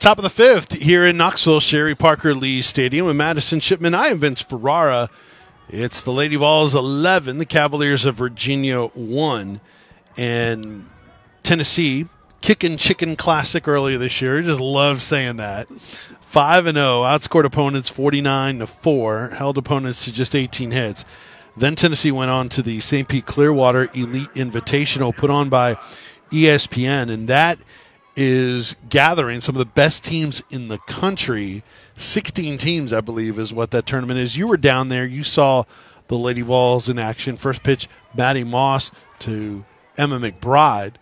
Top of the 5th here in Knoxville, Sherry Parker Lee Stadium with Madison Shipman. I am Vince Ferrara. It's the Lady Vols 11, the Cavaliers of Virginia 1, and Tennessee Kickin' Chicken Classic earlier this year. I just love saying that. 5-0, outscored opponents 49-4, held opponents to just 18 hits. Then Tennessee went on to the St. Pete Clearwater Elite Invitational put on by ESPN, and that is gathering some of the best teams in the country. 16 teams, I believe, is what that tournament is. You were down there. You saw the Lady Vols in action. First pitch, Maddie Moss to Emma McBride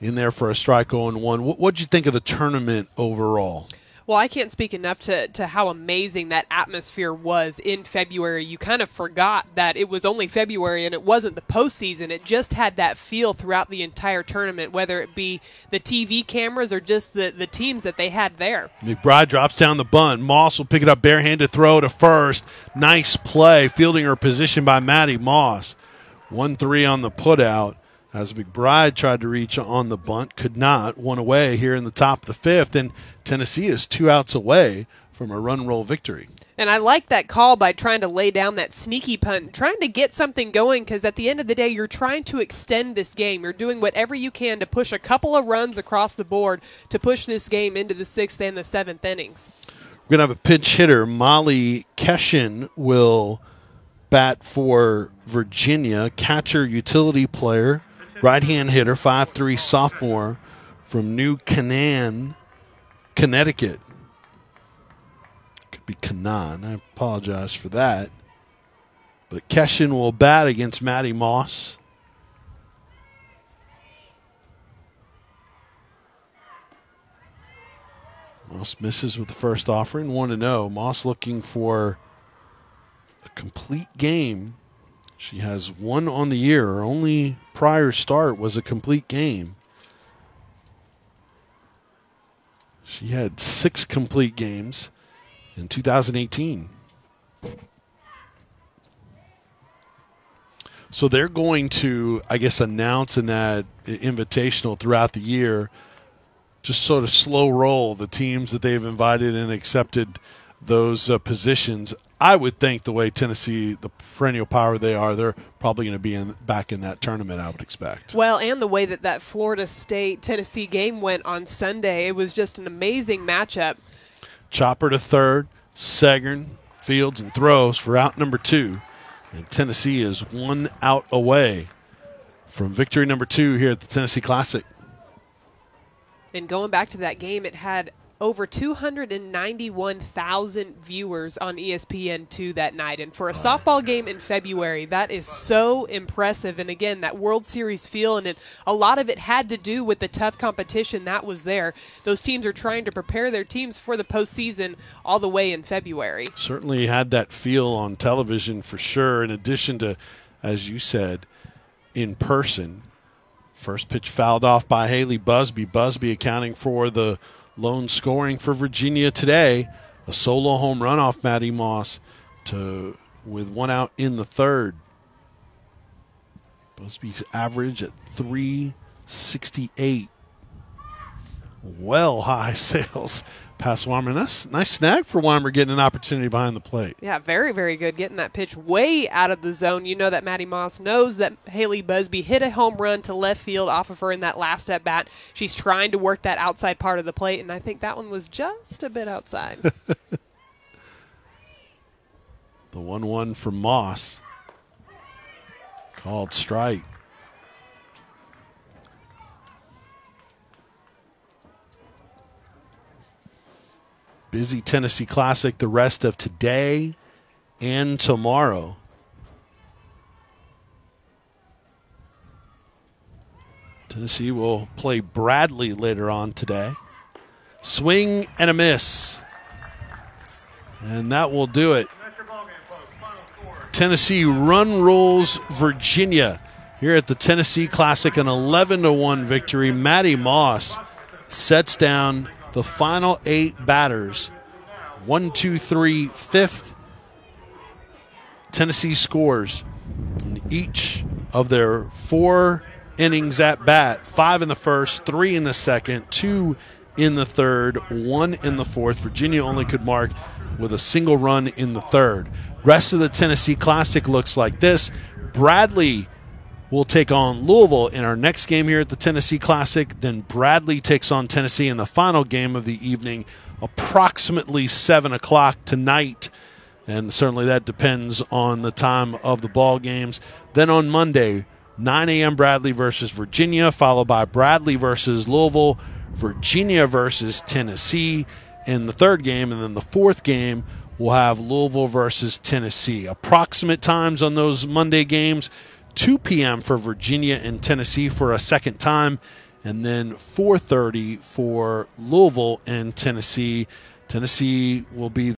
in there for a strike 0-1. What did you think of the tournament overall? Well, I can't speak enough to how amazing that atmosphere was in February. You kind of forgot that it was only February and it wasn't the postseason. It just had that feel throughout the entire tournament, whether it be the TV cameras or just the teams that they had there. McBride drops down the bunt. Moss will pick it up barehanded throw to first. Nice play, fielding her position by Maddie Moss. 1-3 on the putout. As McBride tried to reach on the bunt, could not. One away here in the top of the 5th, and Tennessee is 2 outs away from a run-roll victory. And I like that call by trying to lay down that sneaky punt, trying to get something going, because at the end of the day, you're trying to extend this game. You're doing whatever you can to push a couple of runs across the board to push this game into the 6th and the 7th innings. We're going to have a pinch hitter. Molly Keshin will bat for Virginia, catcher, utility player, right-hand hitter, 5'3", sophomore from New Canaan, Connecticut. Could be Canaan. I apologize for that. But Keshin will bat against Maddie Moss. Moss misses with the first offering, 1-0. Moss looking for a complete game. She has one on the year. Her only prior start was a complete game. She had 6 complete games in 2018. So they're going to, I guess, announce in that invitational throughout the year, just sort of slow roll the teams that they've invited and accepted those positions. I would think the way Tennessee, the perennial power they are, they're probably going to be back in that tournament, I would expect. Well, and the way that Florida State-Tennessee game went on Sunday, it was just an amazing matchup. Chopper to third, Segern, fields and throws for out number 2. And Tennessee is 1 out away from victory number 2 here at the Tennessee Classic. And going back to that game, it had over 291,000 viewers on ESPN2 that night. And for a softball game in February, that is so impressive. And again, that World Series feel, and a lot of it had to do with the tough competition that was there. Those teams are trying to prepare their teams for the postseason all the way in February. Certainly had that feel on television for sure, in addition to, as you said, in person. First pitch fouled off by Haley Busby. Busby accounting for the lone scoring for Virginia today. A solo home run off Maddie Moss with 1 out in the third. Busby's average at .368. Well high sales past Weimer. Nice snag for Weimer, getting an opportunity behind the plate. Yeah, very, very good. Getting that pitch way out of the zone. You know that Maddie Moss knows that Haley Busby hit a home run to left field off of her in that last at bat. She's trying to work that outside part of the plate, and I think that one was just a bit outside. The 1-1 from Moss. Called strike. Busy Tennessee Classic the rest of today and tomorrow. Tennessee will play Bradley later on today. Swing and a miss. And that will do it. Tennessee run rules Virginia here at the Tennessee Classic, an 11-1 victory. Maddie Moss sets down the final 8 batters. 1, 2, 3, 5th. Tennessee scores in each of their 4 innings at bat. 5 in the first, 3 in the second, 2 in the third, 1 in the fourth. Virginia only could mark with a single run in the third. Rest of the Tennessee Classic looks like this. Bradley will take on Louisville in our next game here at the Tennessee Classic. Then Bradley takes on Tennessee in the final game of the evening, approximately 7 o'clock tonight. And certainly that depends on the time of the ball games. Then on Monday, 9 a.m. Bradley versus Virginia, followed by Bradley versus Louisville, Virginia versus Tennessee in the third game. And then the fourth game, we'll have Louisville versus Tennessee. Approximate times on those Monday games: 2 p.m. for Virginia and Tennessee for a second time, and then 4:30 for Louisville and Tennessee. Tennessee will be